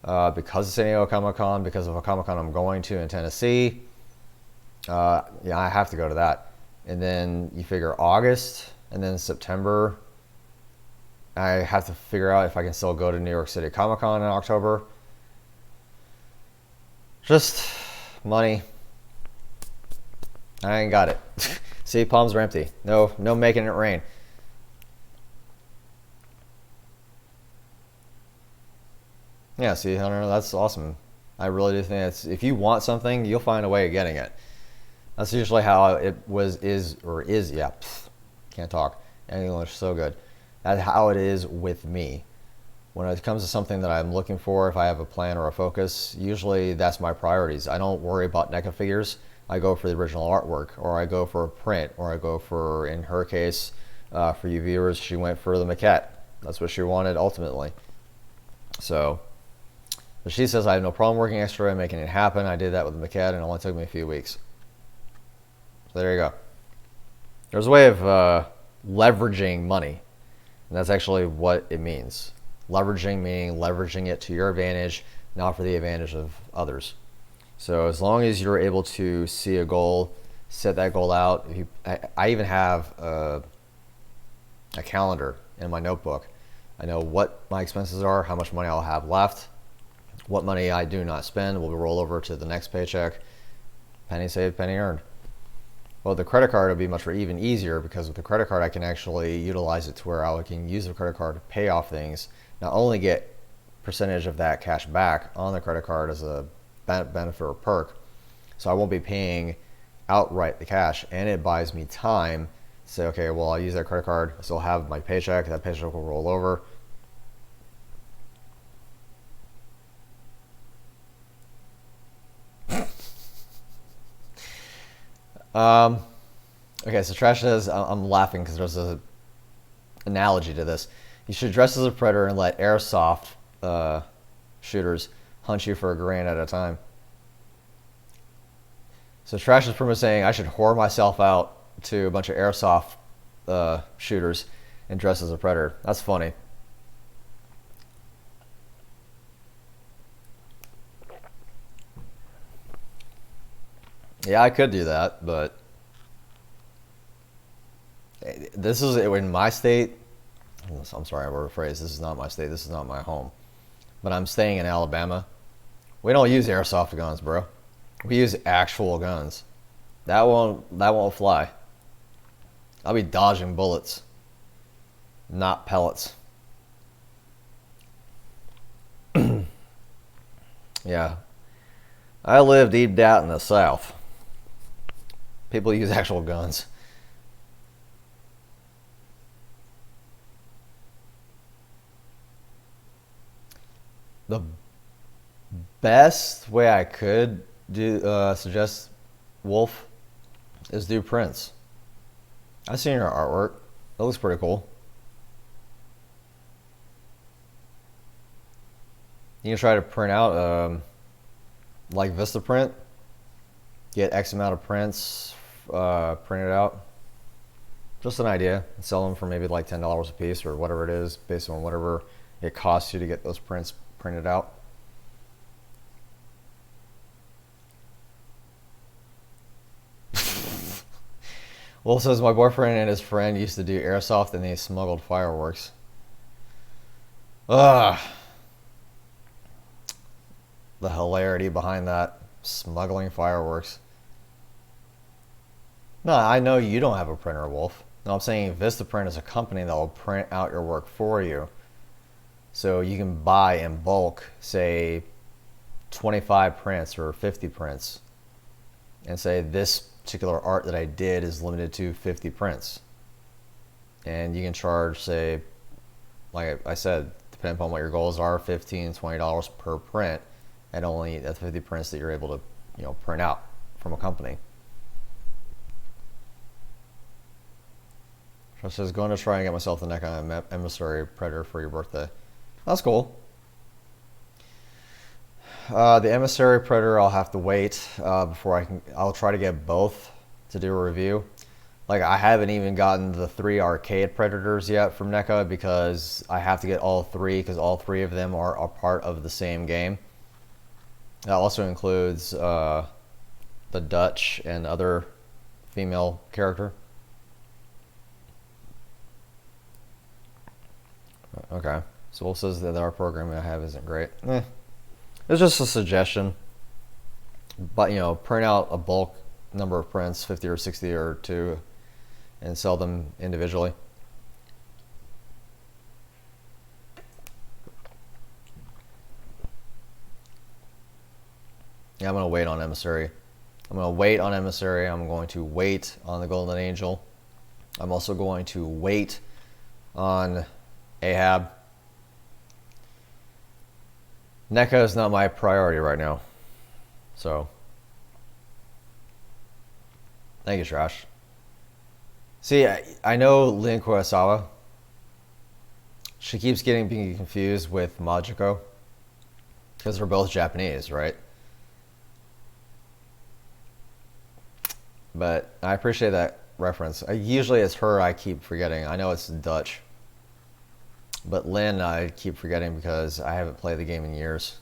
because of San Diego Comic-Con, because of a Comic-Con I'm going to in Tennessee. Yeah, I have to go to that. And then you figure August, and then September, I have to figure out if I can still go to New York City Comic-Con in October. Just money. I ain't got it. See, palms are empty. No making it rain. Yeah, see, Hunter, that's awesome. I really do think that's, if you want something, you'll find a way of getting it. That's usually how it is, yeah, can't talk. English so good. That's how it is with me. When it comes to something that I'm looking for, if I have a plan or a focus, usually that's my priorities. I don't worry about NECA figures. I go for the original artwork, or I go for a print, or I go for, in her case, for you viewers, she went for the maquette. That's what she wanted ultimately. So, but she says I have no problem working extra and making it happen. I did that with the maquette, and it only took me a few weeks. So there you go. There's a way of leveraging money, and that's actually what it means. Leveraging meaning leveraging it to your advantage, not for the advantage of others. So as long as you're able to see a goal, set that goal out. I even have a calendar in my notebook. I know what my expenses are, how much money I'll have left, what money I do not spend will roll over to the next paycheck. Penny saved, penny earned. Well, the credit card will be much even easier, because with the credit card I can actually utilize it to where I can use the credit card to pay off things, not only get percentage of that cash back on the credit card as a benefit or perk, so I won't be paying outright the cash, and it buys me time to say, okay, well, I'll use that credit card, I still have my paycheck, that paycheck will roll over. Okay, so Trash says, I'm laughing because there's an analogy to this. You should dress as a predator and let airsoft shooters hunt you for $1,000 at a time. So Trash is pretty much saying I should whore myself out to a bunch of airsoft shooters and dress as a predator. That's funny. Yeah, I could do that, but this is in my state. I'm sorry, I wrote a phrase. This is not my state. This is not my home. But I'm staying in Alabama. We don't use airsoft guns, bro. We use actual guns. That won't fly. I'll be dodging bullets, not pellets. Yeah. I live deep down in the South. People use actual guns. The best way I could do suggest, Wolf, is do prints. I've seen your artwork. That looks pretty cool. You can try to print out like Vistaprint. Get X amount of prints printed out. Just an idea. Sell them for maybe like $10 a piece or whatever it is, based on whatever it costs you to get those prints printed out. Wolf says, my boyfriend and his friend used to do airsoft and they smuggled fireworks. Ugh. The hilarity behind that. Smuggling fireworks. No, I know you don't have a printer, Wolf. No, I'm saying Vistaprint is a company that will print out your work for you. So you can buy in bulk, say 25 prints or 50 prints, and say this particular art that I did is limited to 50 prints. and you can charge, say, like I said, depending upon what your goals are, $15, $20 per print, and only the 50 prints that you're able to, you know, print out from a company. So it says, going to try and get myself the NECA Emissary Predator for your birthday. That's cool. The Emissary Predator, I'll have to wait before I can. I'll try to get both to do a review. Like, I haven't even gotten the 3 arcade Predators yet from NECA because I have to get all 3 because all 3 of them are a part of the same game. That also includes the Dutch and other female character. Okay, so Wolf says that our programming I have isn't great. It's just a suggestion. But, you know, print out a bulk number of prints, 50 or 60 or 2, and sell them individually. Yeah, I'm going to wait on Emissary. I'm going to wait on Emissary. I'm going to wait on the Golden Angel. I'm also going to wait on Ahab. NECA is not my priority right now. So, thank you, Trash. See, I know Lin Kurosawa. She keeps being confused with Majiko because they're both Japanese, right? But I appreciate that reference. Usually it's her I keep forgetting. I know it's Dutch. But Lin I keep forgetting because I haven't played the game in years.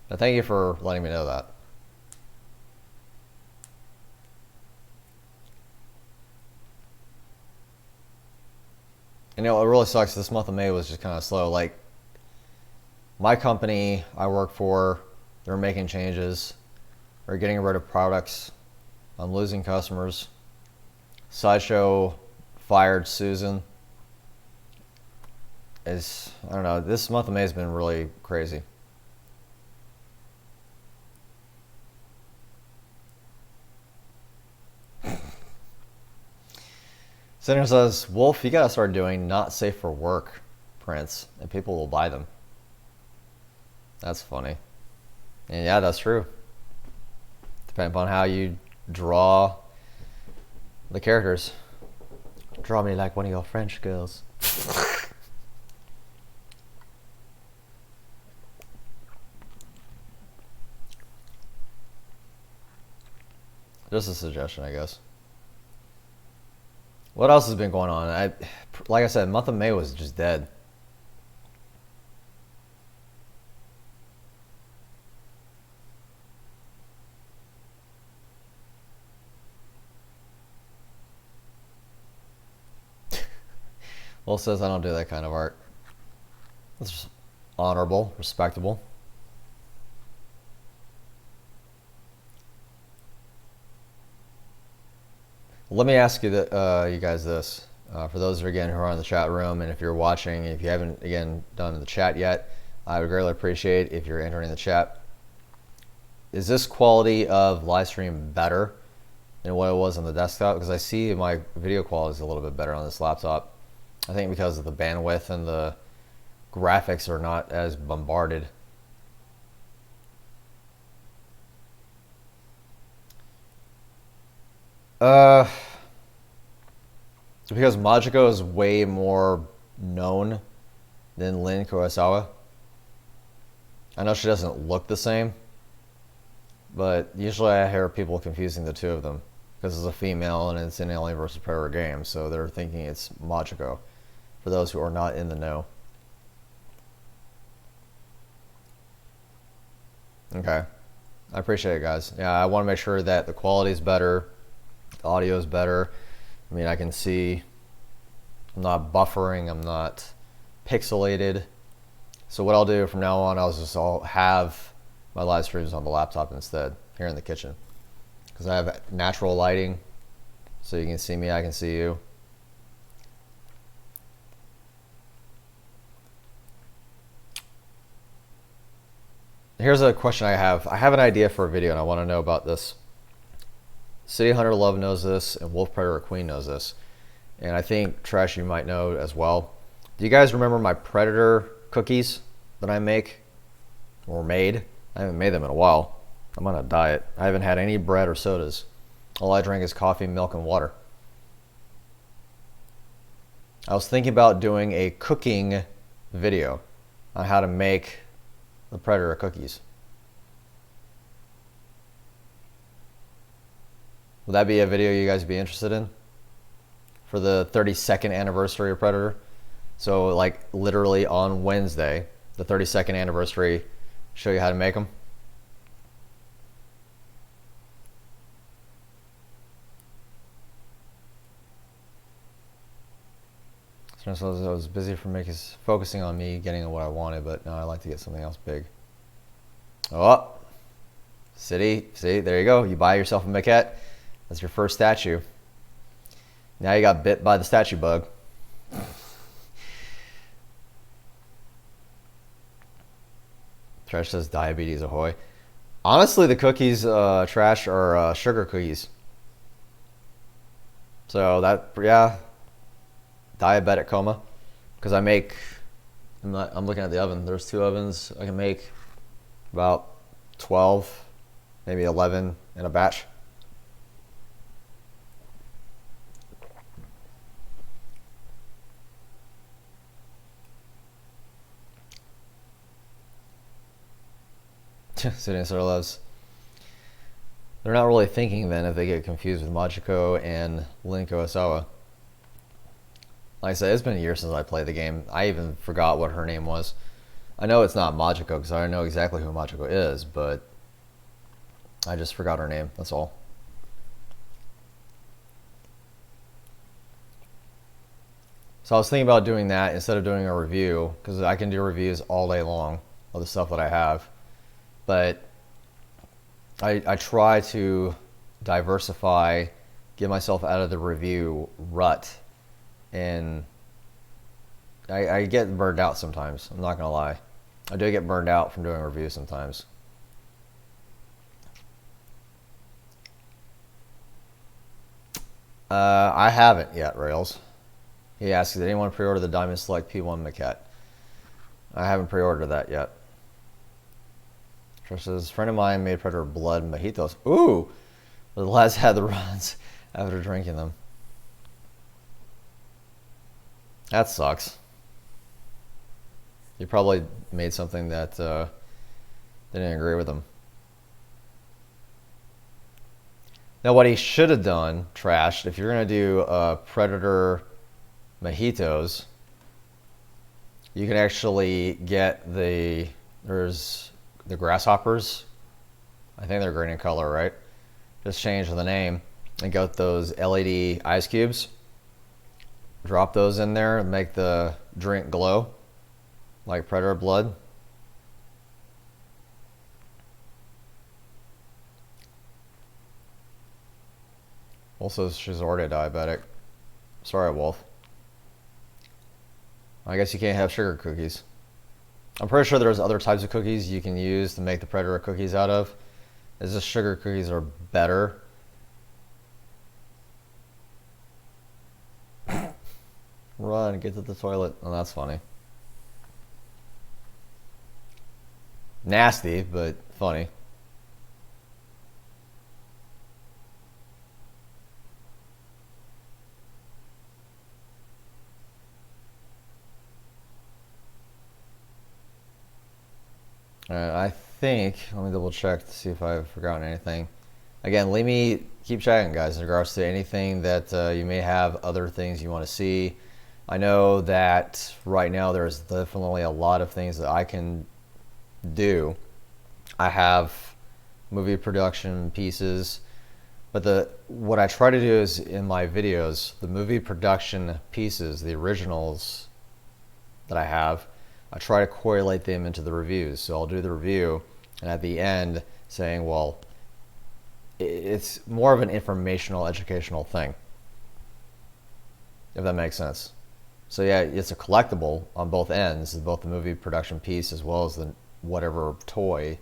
But thank you for letting me know that. And, you know, it really sucks. This month of May was just kind of slow. Like, my company I work for, they're making changes. They're getting rid of products. I'm losing customers. Sideshow fired Susan. I don't know. This month of May has been really crazy. Senator says, Wolf, you gotta start doing not safe for work prints, and people will buy them. That's funny. And yeah, that's true. Depending upon how you draw the characters. Draw me like one of your French girls. Just a suggestion, I guess. What else has been going on? Like I said, month of May was just dead. Will says I don't do that kind of art. That's honorable, respectable. Let me ask you you guys this. For those again who are in the chat room, and if you're watching, if you haven't again done the chat yet, I would greatly appreciate if you're entering the chat. Is this quality of Livestream better than what it was on the desktop? Because I see my video quality is a little bit better on this laptop. I think because of the bandwidth and the graphics are not as bombarded. Because Majiko is way more known than Lin Kurosawa. I know she doesn't look the same, but usually I hear people confusing the two of them because it's a female and it's an Alien vs. Predator game, so they're thinking it's Majiko. For those who are not in the know. Okay, I appreciate it, guys. Yeah, I want to make sure that the quality is better. Audio is better. I mean, I can see I'm not buffering, I'm not pixelated. So what I'll do from now on, I'll have my live streams on the laptop instead, here in the kitchen. Because I have natural lighting, so you can see me, I can see you. Here's a question I have. I have an idea for a video, and I want to know about this. City Hunter Love knows this, and Wolf Predator Queen knows this. and I think Trash, you might know as well. Do you guys remember my Predator cookies that I make or made? I haven't made them in a while. I'm on a diet. I haven't had any bread or sodas. All I drink is coffee, milk, and water. I was thinking about doing a cooking video on how to make the Predator cookies. Would that be a video you guys would be interested in? For the 32nd anniversary of Predator? So like literally on Wednesday, the 32nd anniversary, show you how to make them. So I was busy focusing on me getting what I wanted, but now I like to get something else big. Oh, City, see, there you go. You buy yourself a maquette. That's your first statue. Now you got bit by the statue bug. Trash says diabetes ahoy. Honestly, the cookies, Trash, are sugar cookies. So that, yeah, diabetic coma. Because I'm looking at the oven. There's 2 ovens. I can make about 12, maybe 11 in a batch. Sitting Star Loves. They're not really thinking then if they get confused with Machiko and Lin Kurosawa. Like I said, it's been a year since I played the game. I even forgot what her name was. I know it's not Machiko because I know exactly who Machiko is, but I just forgot her name, that's all. So I was thinking about doing that instead of doing a review, because I can do reviews all day long of the stuff that I have. But I try to diversify, get myself out of the review rut, and I get burned out sometimes. I'm not gonna lie, I do get burned out from doing reviews sometimes. I haven't yet, Rails. He asks, did anyone pre-order the Diamond Select P1 maquette? I haven't pre-ordered that yet. Trish says, a friend of mine made Predator Blood mojitos. Ooh! The lads had the runs after drinking them. That sucks. You probably made something that they didn't agree with them. Now what he should have done, Trash, if you're going to do Predator mojitos, you can actually get there's the grasshoppers. I think they're green in color, right? Just change the name and get those LED ice cubes. Drop those in there and make the drink glow like Predator Blood. Also, she's already diabetic. Sorry, Wolf. I guess you can't have sugar cookies. I'm pretty sure there's other types of cookies you can use to make the Predator cookies out of. It's just sugar cookies are better. Run, get to the toilet. Oh, that's funny. Nasty, but funny. I think, let me double check to see if I've forgotten anything. Again, keep checking, guys, in regards to anything that you may have, other things you want to see. I know that right now there's definitely a lot of things that I can do. I have movie production pieces, but what I try to do is in my videos, the movie production pieces, the originals that I have, I try to correlate them into the reviews. So I'll do the review, and at the end saying, well, it's more of an informational, educational thing, if that makes sense. So yeah, it's a collectible on both ends, both the movie production piece as well as the whatever toy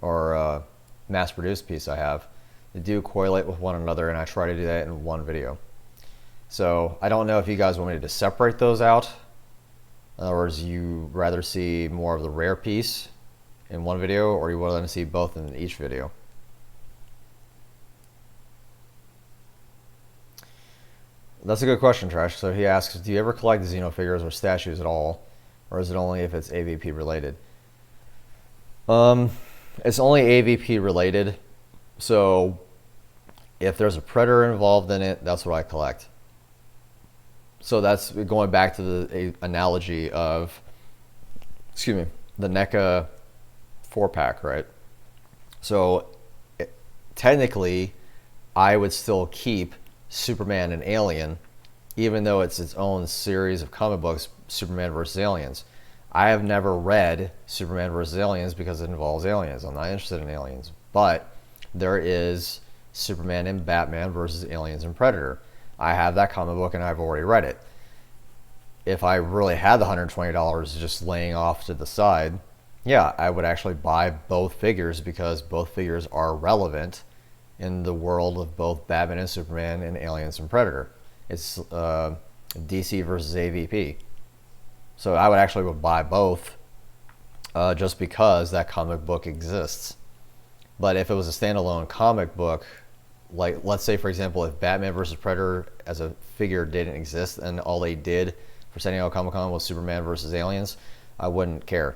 or mass-produced piece I have. They do correlate with one another, and I try to do that in one video. So I don't know if you guys want me to separate those out. In other words, you rather see more of the rare piece in one video, or you want to see both in each video. That's a good question, Trash. So he asks, do you ever collect Xeno figures or statues at all? Or is it only if it's AVP related? It's only AVP related. So if there's a Predator involved in it, that's what I collect. So that's going back to the analogy of, excuse me, the NECA 4-pack, right? So technically, I would still keep Superman and Alien, even though it's its own series of comic books, Superman versus Aliens. I have never read Superman versus Aliens because it involves aliens. I'm not interested in aliens. But there is Superman and Batman versus Aliens and Predator. I have that comic book and I've already read it. If I really had the $120 just laying off to the side, yeah, I would actually buy both figures because both figures are relevant in the world of both Batman and Superman and Aliens and Predator. It's DC versus AVP. So I would actually buy both just because that comic book exists. But if it was a standalone comic book, like let's say for example, if Batman versus Predator as a figure didn't exist and all they did for San Diego Comic-Con was Superman versus Aliens, I wouldn't care.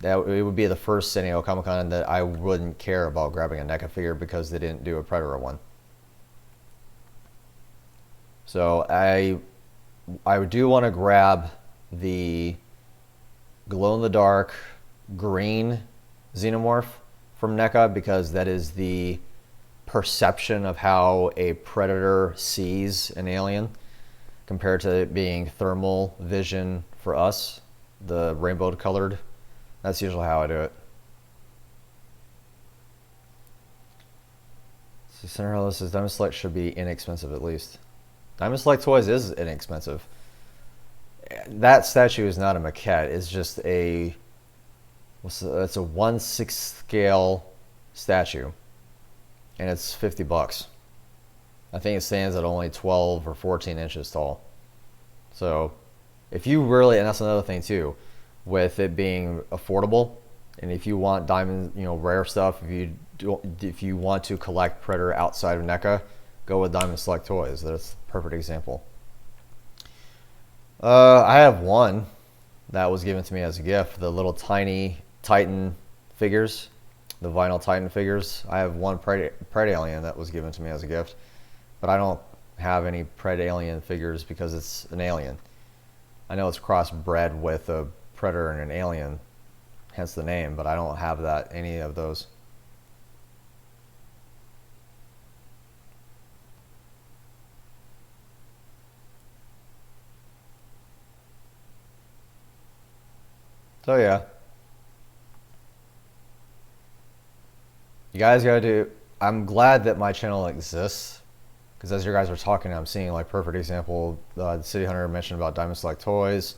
It would be the first San Diego Comic-Con that I wouldn't care about grabbing a NECA figure because they didn't do a Predator one. So I do want to grab the glow-in-the-dark green Xenomorph from NECA because that is the perception of how a Predator sees an alien compared to it being thermal vision for us, the rainbow colored. That's usually how I do it. So Cinderella says Diamond Select should be inexpensive at least. Diamond Select Toys is inexpensive. That statue is not a maquette. It's just it's a 1/6 scale statue, and it's $50. I think it stands at only 12 or 14 inches tall. So if you really, and that's another thing too, with it being affordable, and if you want diamond, rare stuff, if you want to collect Predator outside of NECA, go with Diamond Select Toys. That's a perfect example. I have one that was given to me as a gift, the little tiny Titan figures, the vinyl Titan figures. I have one Pred Alien that was given to me as a gift, but I don't have any Pred Alien figures because it's an alien. I know it's crossbred with a Predator and an Alien, hence the name, but I don't have any of those. So yeah, you guys gotta do. I'm glad that my channel exists because as you guys are talking, I'm seeing like perfect example. The City Hunter mentioned about Diamond Select Toys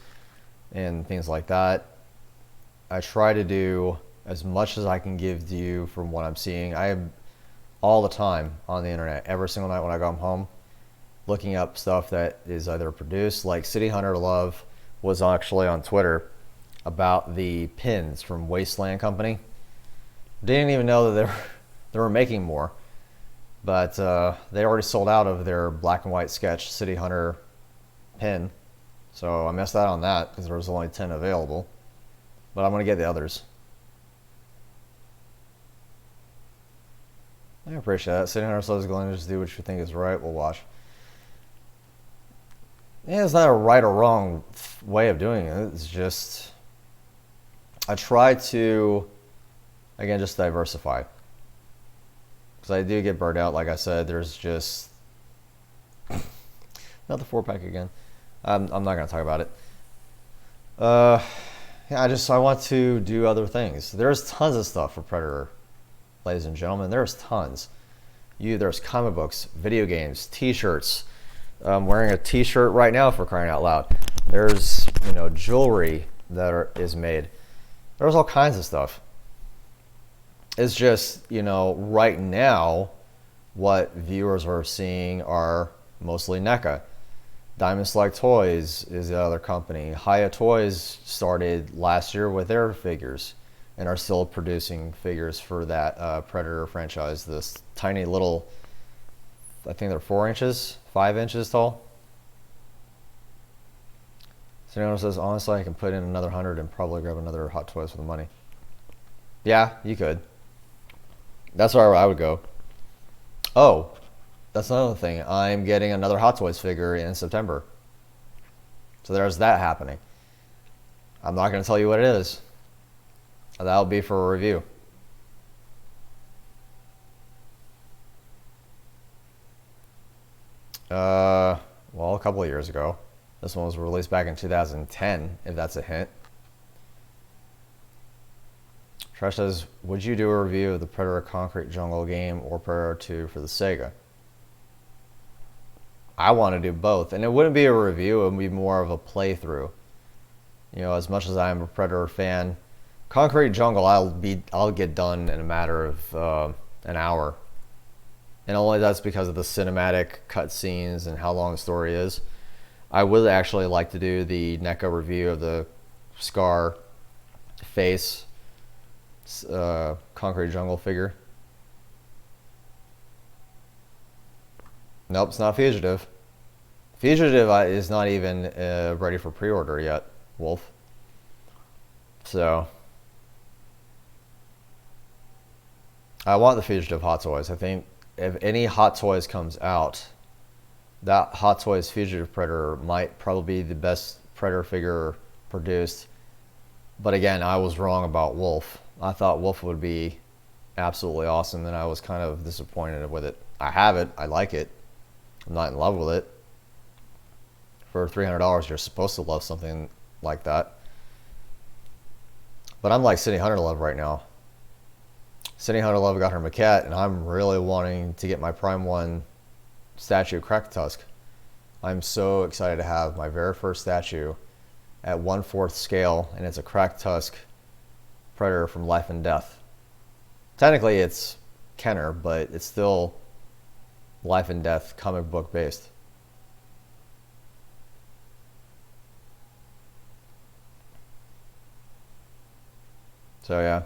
and things like that. I try to do as much as I can give to you from what I'm seeing. I am all the time on the internet, every single night when I come home, looking up stuff that is either produced. Like City Hunter Love was actually on Twitter about the pins from Wasteland Company. Didn't even know that they were making more, but they already sold out of their black and white sketch City Hunter pin. So I missed out on that because there was only 10 available, but I'm gonna get the others. I appreciate that. City Hunter Slow is going to just do what you think is right. We'll watch. Yeah, it's not a right or wrong way of doing it. It's just I try to, again, just diversify. Because I do get burned out. Like I said, there's just not the 4-pack again. I'm not going to talk about it. Yeah, I want to do other things. There's tons of stuff for Predator, ladies and gentlemen. There's tons. There's comic books, video games, T-shirts. I'm wearing a T-shirt right now for crying out loud. There's jewelry that is made. There's all kinds of stuff. It's just right now, what viewers are seeing are mostly NECA. Diamond Select Toys is the other company. Hiya Toys started last year with their figures and are still producing figures for that Predator franchise. This tiny little, I think they're 4 inches, 5 inches tall. So anyone says, honestly, I can put in another 100 and probably grab another Hot Toys for the money. Yeah, you could. That's where I would go. Oh, that's another thing. I'm getting another Hot Toys figure in September. So there's that happening. I'm not going to tell you what it is. That'll be for a review. Well, a couple of years ago. This one was released back in 2010, if that's a hint. Trash says, would you do a review of the Predator Concrete Jungle game or Predator 2 for the Sega? I want to do both, and it wouldn't be a review, it would be more of a playthrough. You know, as much as I am a Predator fan, Concrete Jungle I'll get done in a matter of an hour. And only that's because of the cinematic cutscenes and how long the story is. I would actually like to do the NECA review of the Scar face Concrete Jungle figure. Nope, it's not Fugitive. Fugitive is not even ready for pre-order yet, Wolf. So I want the Fugitive Hot Toys. I think if any Hot Toys comes out, that Hot Toys Fugitive Predator might probably be the best Predator figure produced. But again, I was wrong about Wolf. I thought Wolf would be absolutely awesome, and I was kind of disappointed with it. I have it. I like it. I'm not in love with it. For $300, you're supposed to love something like that. But I'm like City Hunter Love right now. City Hunter Love got her maquette, and I'm really wanting to get my Prime 1 statue Crack Tusk. I'm so excited to have my very first statue at 1/4 scale, and it's a Crack Tusk Predator from Life and Death. Technically it's Kenner, but it's still Life and Death comic book based. So yeah,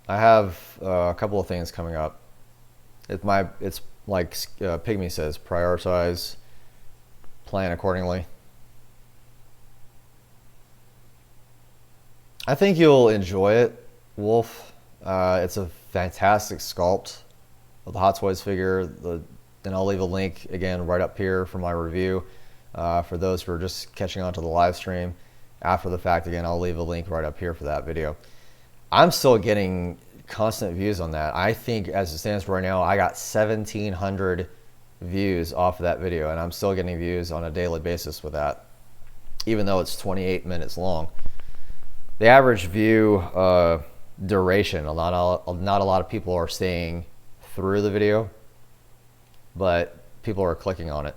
I have a couple of things coming up. It's like Pygmy says, prioritize, plan accordingly. I think you'll enjoy it, Wolf. It's a fantastic sculpt of the Hot Toys figure. And I'll leave a link again right up here for my review. For those who are just catching on to the live stream after the fact, again, I'll leave a link right up here for that video. I'm still getting constant views on that. I think as it stands right now, I got 1,700 views off of that video, and I'm still getting views on a daily basis with that, even though it's 28 minutes long. The average view duration, not a lot of people are staying through the video, but people are clicking on it,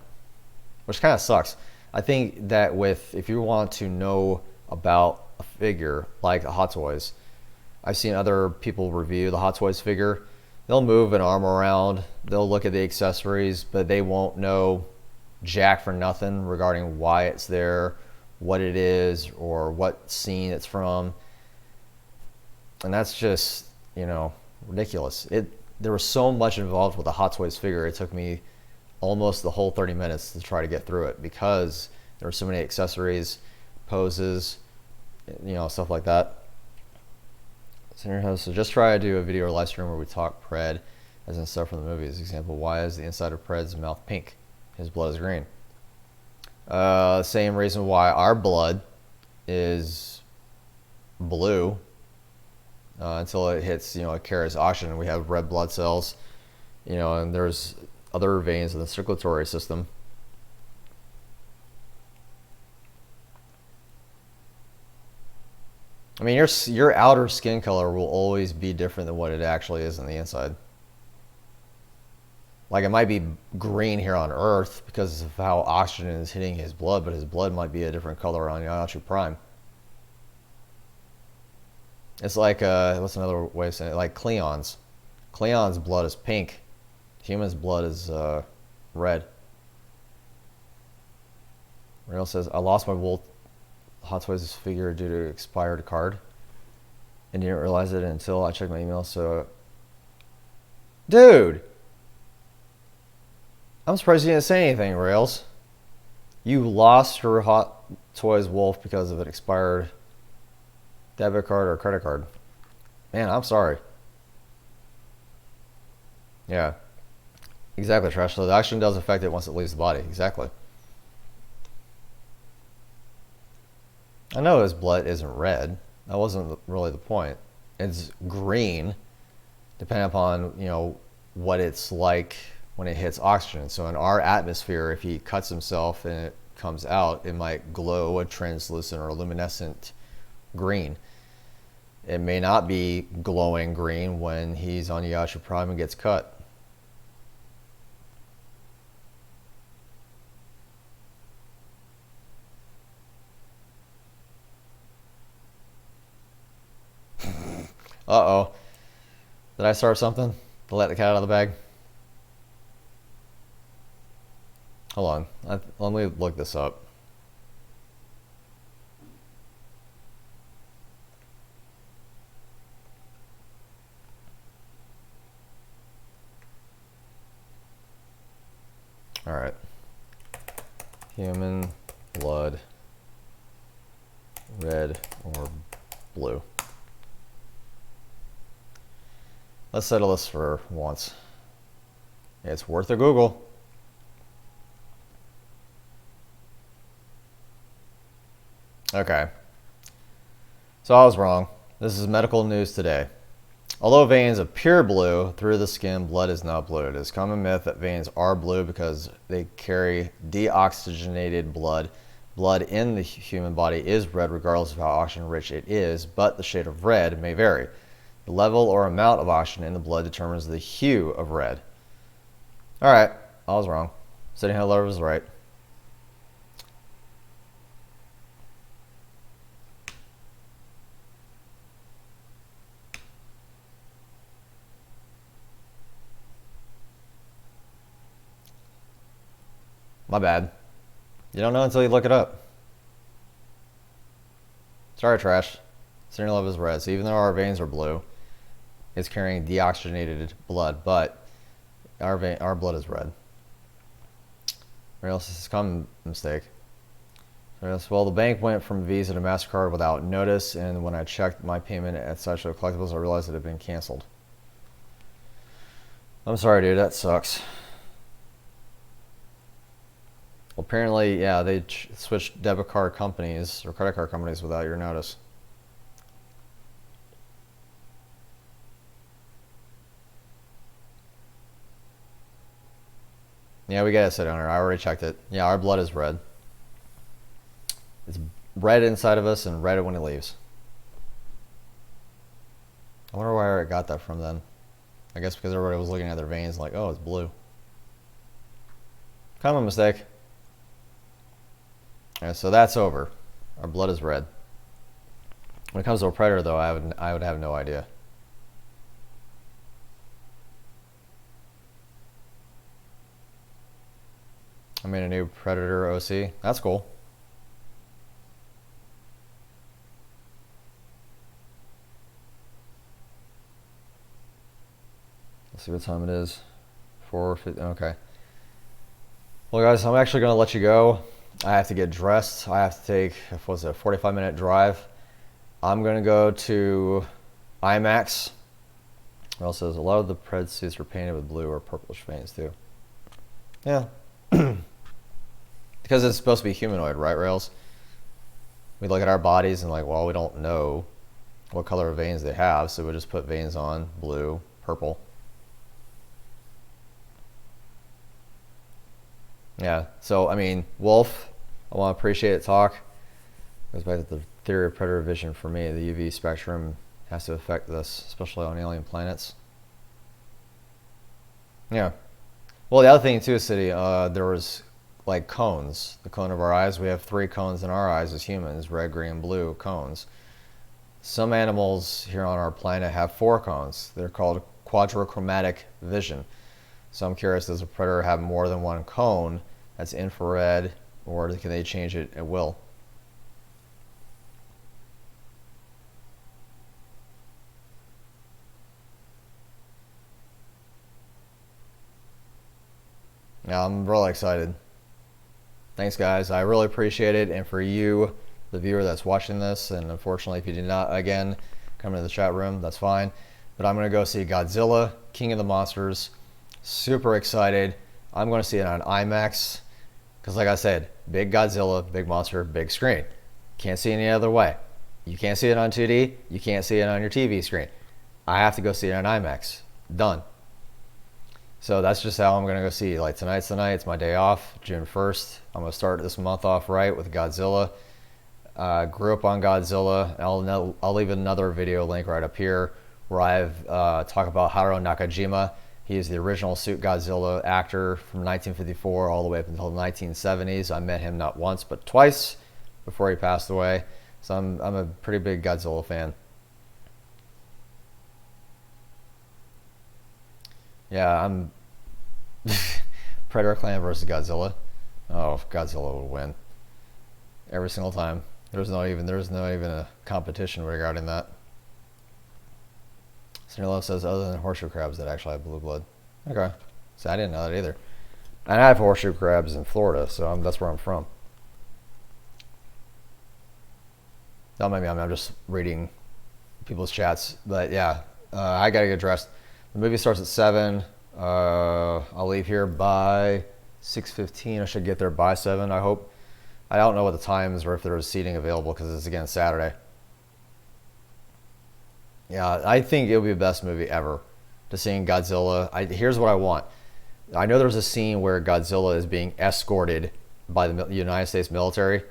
which kind of sucks. I think that if you want to know about a figure like the Hot Toys, I've seen other people review the Hot Toys figure. They'll move an arm around, they'll look at the accessories, but they won't know jack for nothing regarding why it's there, what it is, or what scene it's from. And that's just, you know, ridiculous. There was so much involved with the Hot Toys figure, it took me almost the whole 30 minutes to try to get through it because there were so many accessories, poses, you know, stuff like that. So just try to do a video or live stream where we talk Pred as in stuff from the movies. Example, why is the inside of Pred's mouth pink? His blood is green. Same reason why our blood is blue until it hits, you know, it carries oxygen. We have red blood cells, you know, and there's other veins in the circulatory system. I mean, your outer skin color will always be different than what it actually is on the inside. Like, it might be green here on Earth because of how oxygen is hitting his blood, but his blood might be a different color on Yamachu Prime. It's like, what's another way of saying it? Like Cleon's. Cleon's blood is pink. Human's blood is red. Rail says, I lost my Wolf Hot Toys figure due to expired card and didn't realize it until I checked my email. So, dude, I'm surprised you didn't say anything, Rails. You lost your Hot Toys Wolf because of an expired debit card or credit card. Man, I'm sorry. Yeah, exactly, Trash. So the action does affect it once it leaves the body. Exactly. I know his blood isn't red. That wasn't really the point. It's green, depending upon, you know, what it's like when it hits oxygen. So in our atmosphere, if he cuts himself and it comes out, it might glow a translucent or luminescent green. It may not be glowing green when he's on Yasha Prime and gets cut. Uh-oh. Did I start something to let the cat out of the bag? Hold on. Let me look this up. All right. Human blood, red or blue. Let's settle this for once. It's worth a Google. Okay. So I was wrong. This is medical news today. Although veins appear blue through the skin, blood is not blue. It is a common myth that veins are blue because they carry deoxygenated blood. Blood in the human body is red regardless of how oxygen rich it is, but the shade of red may vary. The level or amount of oxygen in the blood determines the hue of red. All right, I was wrong. City High Lover was right. My bad. You don't know until you look it up. Sorry, Trash. City Love is red. So even though our veins are blue, it's carrying deoxygenated blood, but our blood is red. Rails, this is a common mistake. Rails, well, the bank went from Visa to MasterCard without notice, and when I checked my payment at Sideshow Collectibles, I realized it had been canceled. I'm sorry, dude. That sucks. Well, apparently, yeah, they switched debit card companies or credit card companies without your notice. Yeah, we gotta sit down here. I already checked it. Yeah, our blood is red. It's red inside of us and red when it leaves. I wonder where I got that from then. I guess because everybody was looking at their veins like, oh, it's blue. Common mistake. Alright, so that's over. Our blood is red. When it comes to a predator, though, I would have no idea. I made a new Predator OC. That's cool. Let's see what time it is. 4:50. Okay. Well, guys, I'm actually going to let you go. I have to get dressed. I have to take, what was it, a 45-minute drive. I'm going to go to IMAX. It says a lot of the Pred suits were painted with blue or purplish veins, too. Yeah. Because it's supposed to be humanoid, right, Rails? We look at our bodies and like, well, we don't know what color of veins they have, so we just put veins on, blue, purple. Yeah, so, I mean, Wolf, I want to appreciate it talk. Goes back to the theory of predator vision for me. The UV spectrum has to affect this, especially on alien planets. Yeah. Well, the other thing, too, City, there was like cones. The cone of our eyes, we have 3 cones in our eyes as humans, red, green, blue cones. Some animals here on our planet have 4 cones. They're called quadrichromatic vision. So I'm curious, does a predator have more than 1 cone that's infrared or can they change it at will? Yeah, I'm really excited. Thanks, guys. I really appreciate it. And for you, the viewer that's watching this, and unfortunately, if you did not, again, come into the chat room, that's fine. But I'm going to go see Godzilla, King of the Monsters. Super excited. I'm going to see it on IMAX. Because like I said, big Godzilla, big monster, big screen. Can't see any other way. You can't see it on 2D. You can't see it on your TV screen. I have to go see it on IMAX. Done. So that's just how I'm going to go see. Like tonight's the night. It's my day off, June 1st. I'm going to start this month off right with Godzilla. Grew up on Godzilla. I'll leave another video link right up here where I've talked about Haruo Nakajima. He is the original Suit Godzilla actor from 1954 all the way up until the 1970s. I met him not once but twice before he passed away. So I'm a pretty big Godzilla fan. Yeah, I'm Predator Clan versus Godzilla. Oh, Godzilla would win every single time. There's not even a competition regarding that. Sneerlove says other than horseshoe crabs that actually have blue blood. Okay, so I didn't know that either. And I have horseshoe crabs in Florida, so that's where I'm from. No, maybe I'm just reading people's chats, but yeah, I gotta get dressed. The movie starts at 7. I'll leave here by 6:15. I should get there by 7, I hope. I don't know what the time is or if there is seating available because it's, again, Saturday. Yeah, I think it'll be the best movie ever to seeing Godzilla. Here's what I want. I know there's a scene where Godzilla is being escorted by the United States military,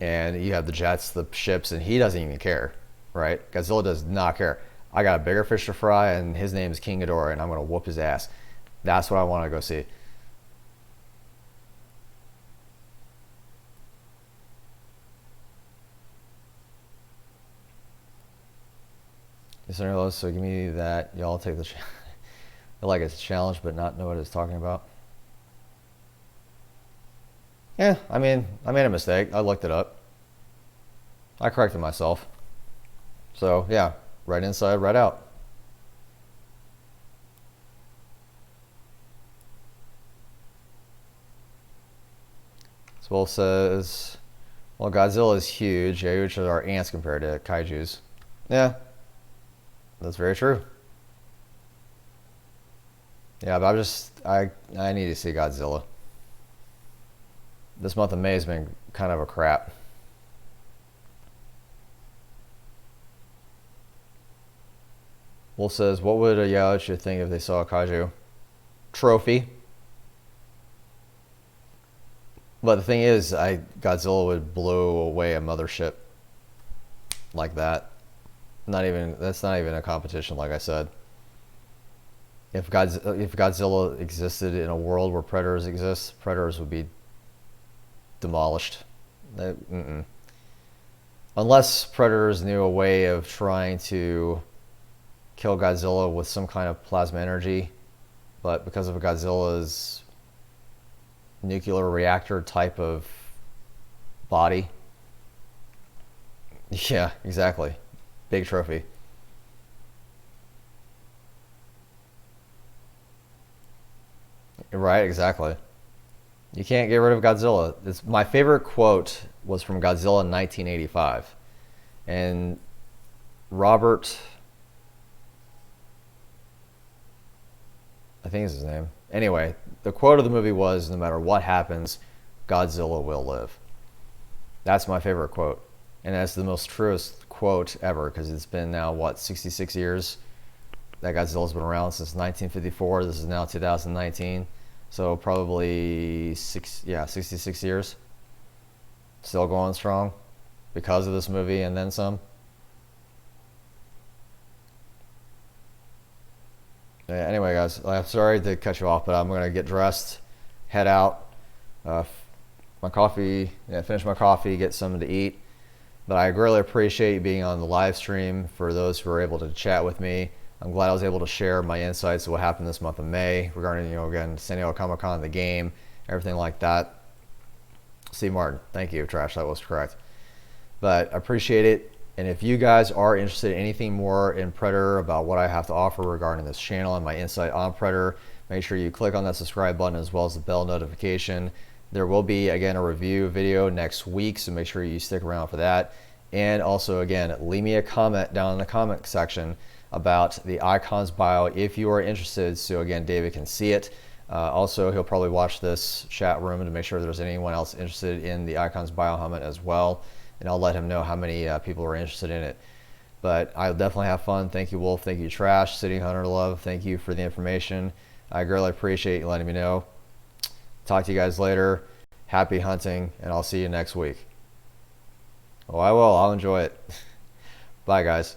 and you have the jets, the ships, and he doesn't even care, right? Godzilla does not care. I got a bigger fish to fry, and his name is King Ghidorah, and I'm going to whoop his ass. That's what I want to go see. So give me that. Y'all take the feel like it's a challenge, but not know what it's talking about. Yeah, I mean, I made a mistake. I looked it up. I corrected myself. So yeah, right inside, right out. Swell says, well, Godzilla is huge. Yeah, which are ants compared to kaijus. Yeah, that's very true. Yeah, but I need to see Godzilla. This month of May has been kind of a crap. Wolf says, what would a Yaocha think if they saw a kaiju? Trophy. But the thing is, Godzilla would blow away a mothership like that. That's not even a competition, like I said. If Godzilla existed in a world where predators exist, predators would be demolished. Unless predators knew a way of trying to kill Godzilla with some kind of plasma energy, but because of Godzilla's nuclear reactor type of body, yeah, exactly. Big trophy. Right, exactly. You can't get rid of Godzilla. My favorite quote was from Godzilla in 1985. And Robert, I think is his name. Anyway, the quote of the movie was, no matter what happens, Godzilla will live. That's my favorite quote. And that's the most truest quote ever, because it's been now, what, 66 years that Godzilla's been around, since 1954. This is now 2019. So probably 66 years. Still going strong because of this movie and then some. Anyway, guys, I'm sorry to cut you off, but I'm going to get dressed, head out, my coffee, finish my coffee, get something to eat. But I really appreciate you being on the live stream. For those who were able to chat with me, I'm glad I was able to share my insights of what happened this month of May regarding, again, San Diego Comic-Con, the game, everything like that. C. Martin. Thank you, Trash. That was correct. But I appreciate it. And if you guys are interested in anything more in Predator, about what I have to offer regarding this channel and my insight on Predator, make sure you click on that subscribe button as well as the bell notification. There will be, again, a review video next week, so make sure you stick around for that. And also, again, leave me a comment down in the comment section about the Icon's bio if you are interested, so again, David can see it. Also, he'll probably watch this chat room to make sure there's anyone else interested in the Icon's bio helmet as well. And I'll let him know how many people are interested in it. But I'll definitely have fun. Thank you, Wolf. Thank you, Trash. City Hunter Love. Thank you for the information. I greatly appreciate you letting me know. Talk to you guys later. Happy hunting, and I'll see you next week. Oh, I will. I'll enjoy it. Bye, guys.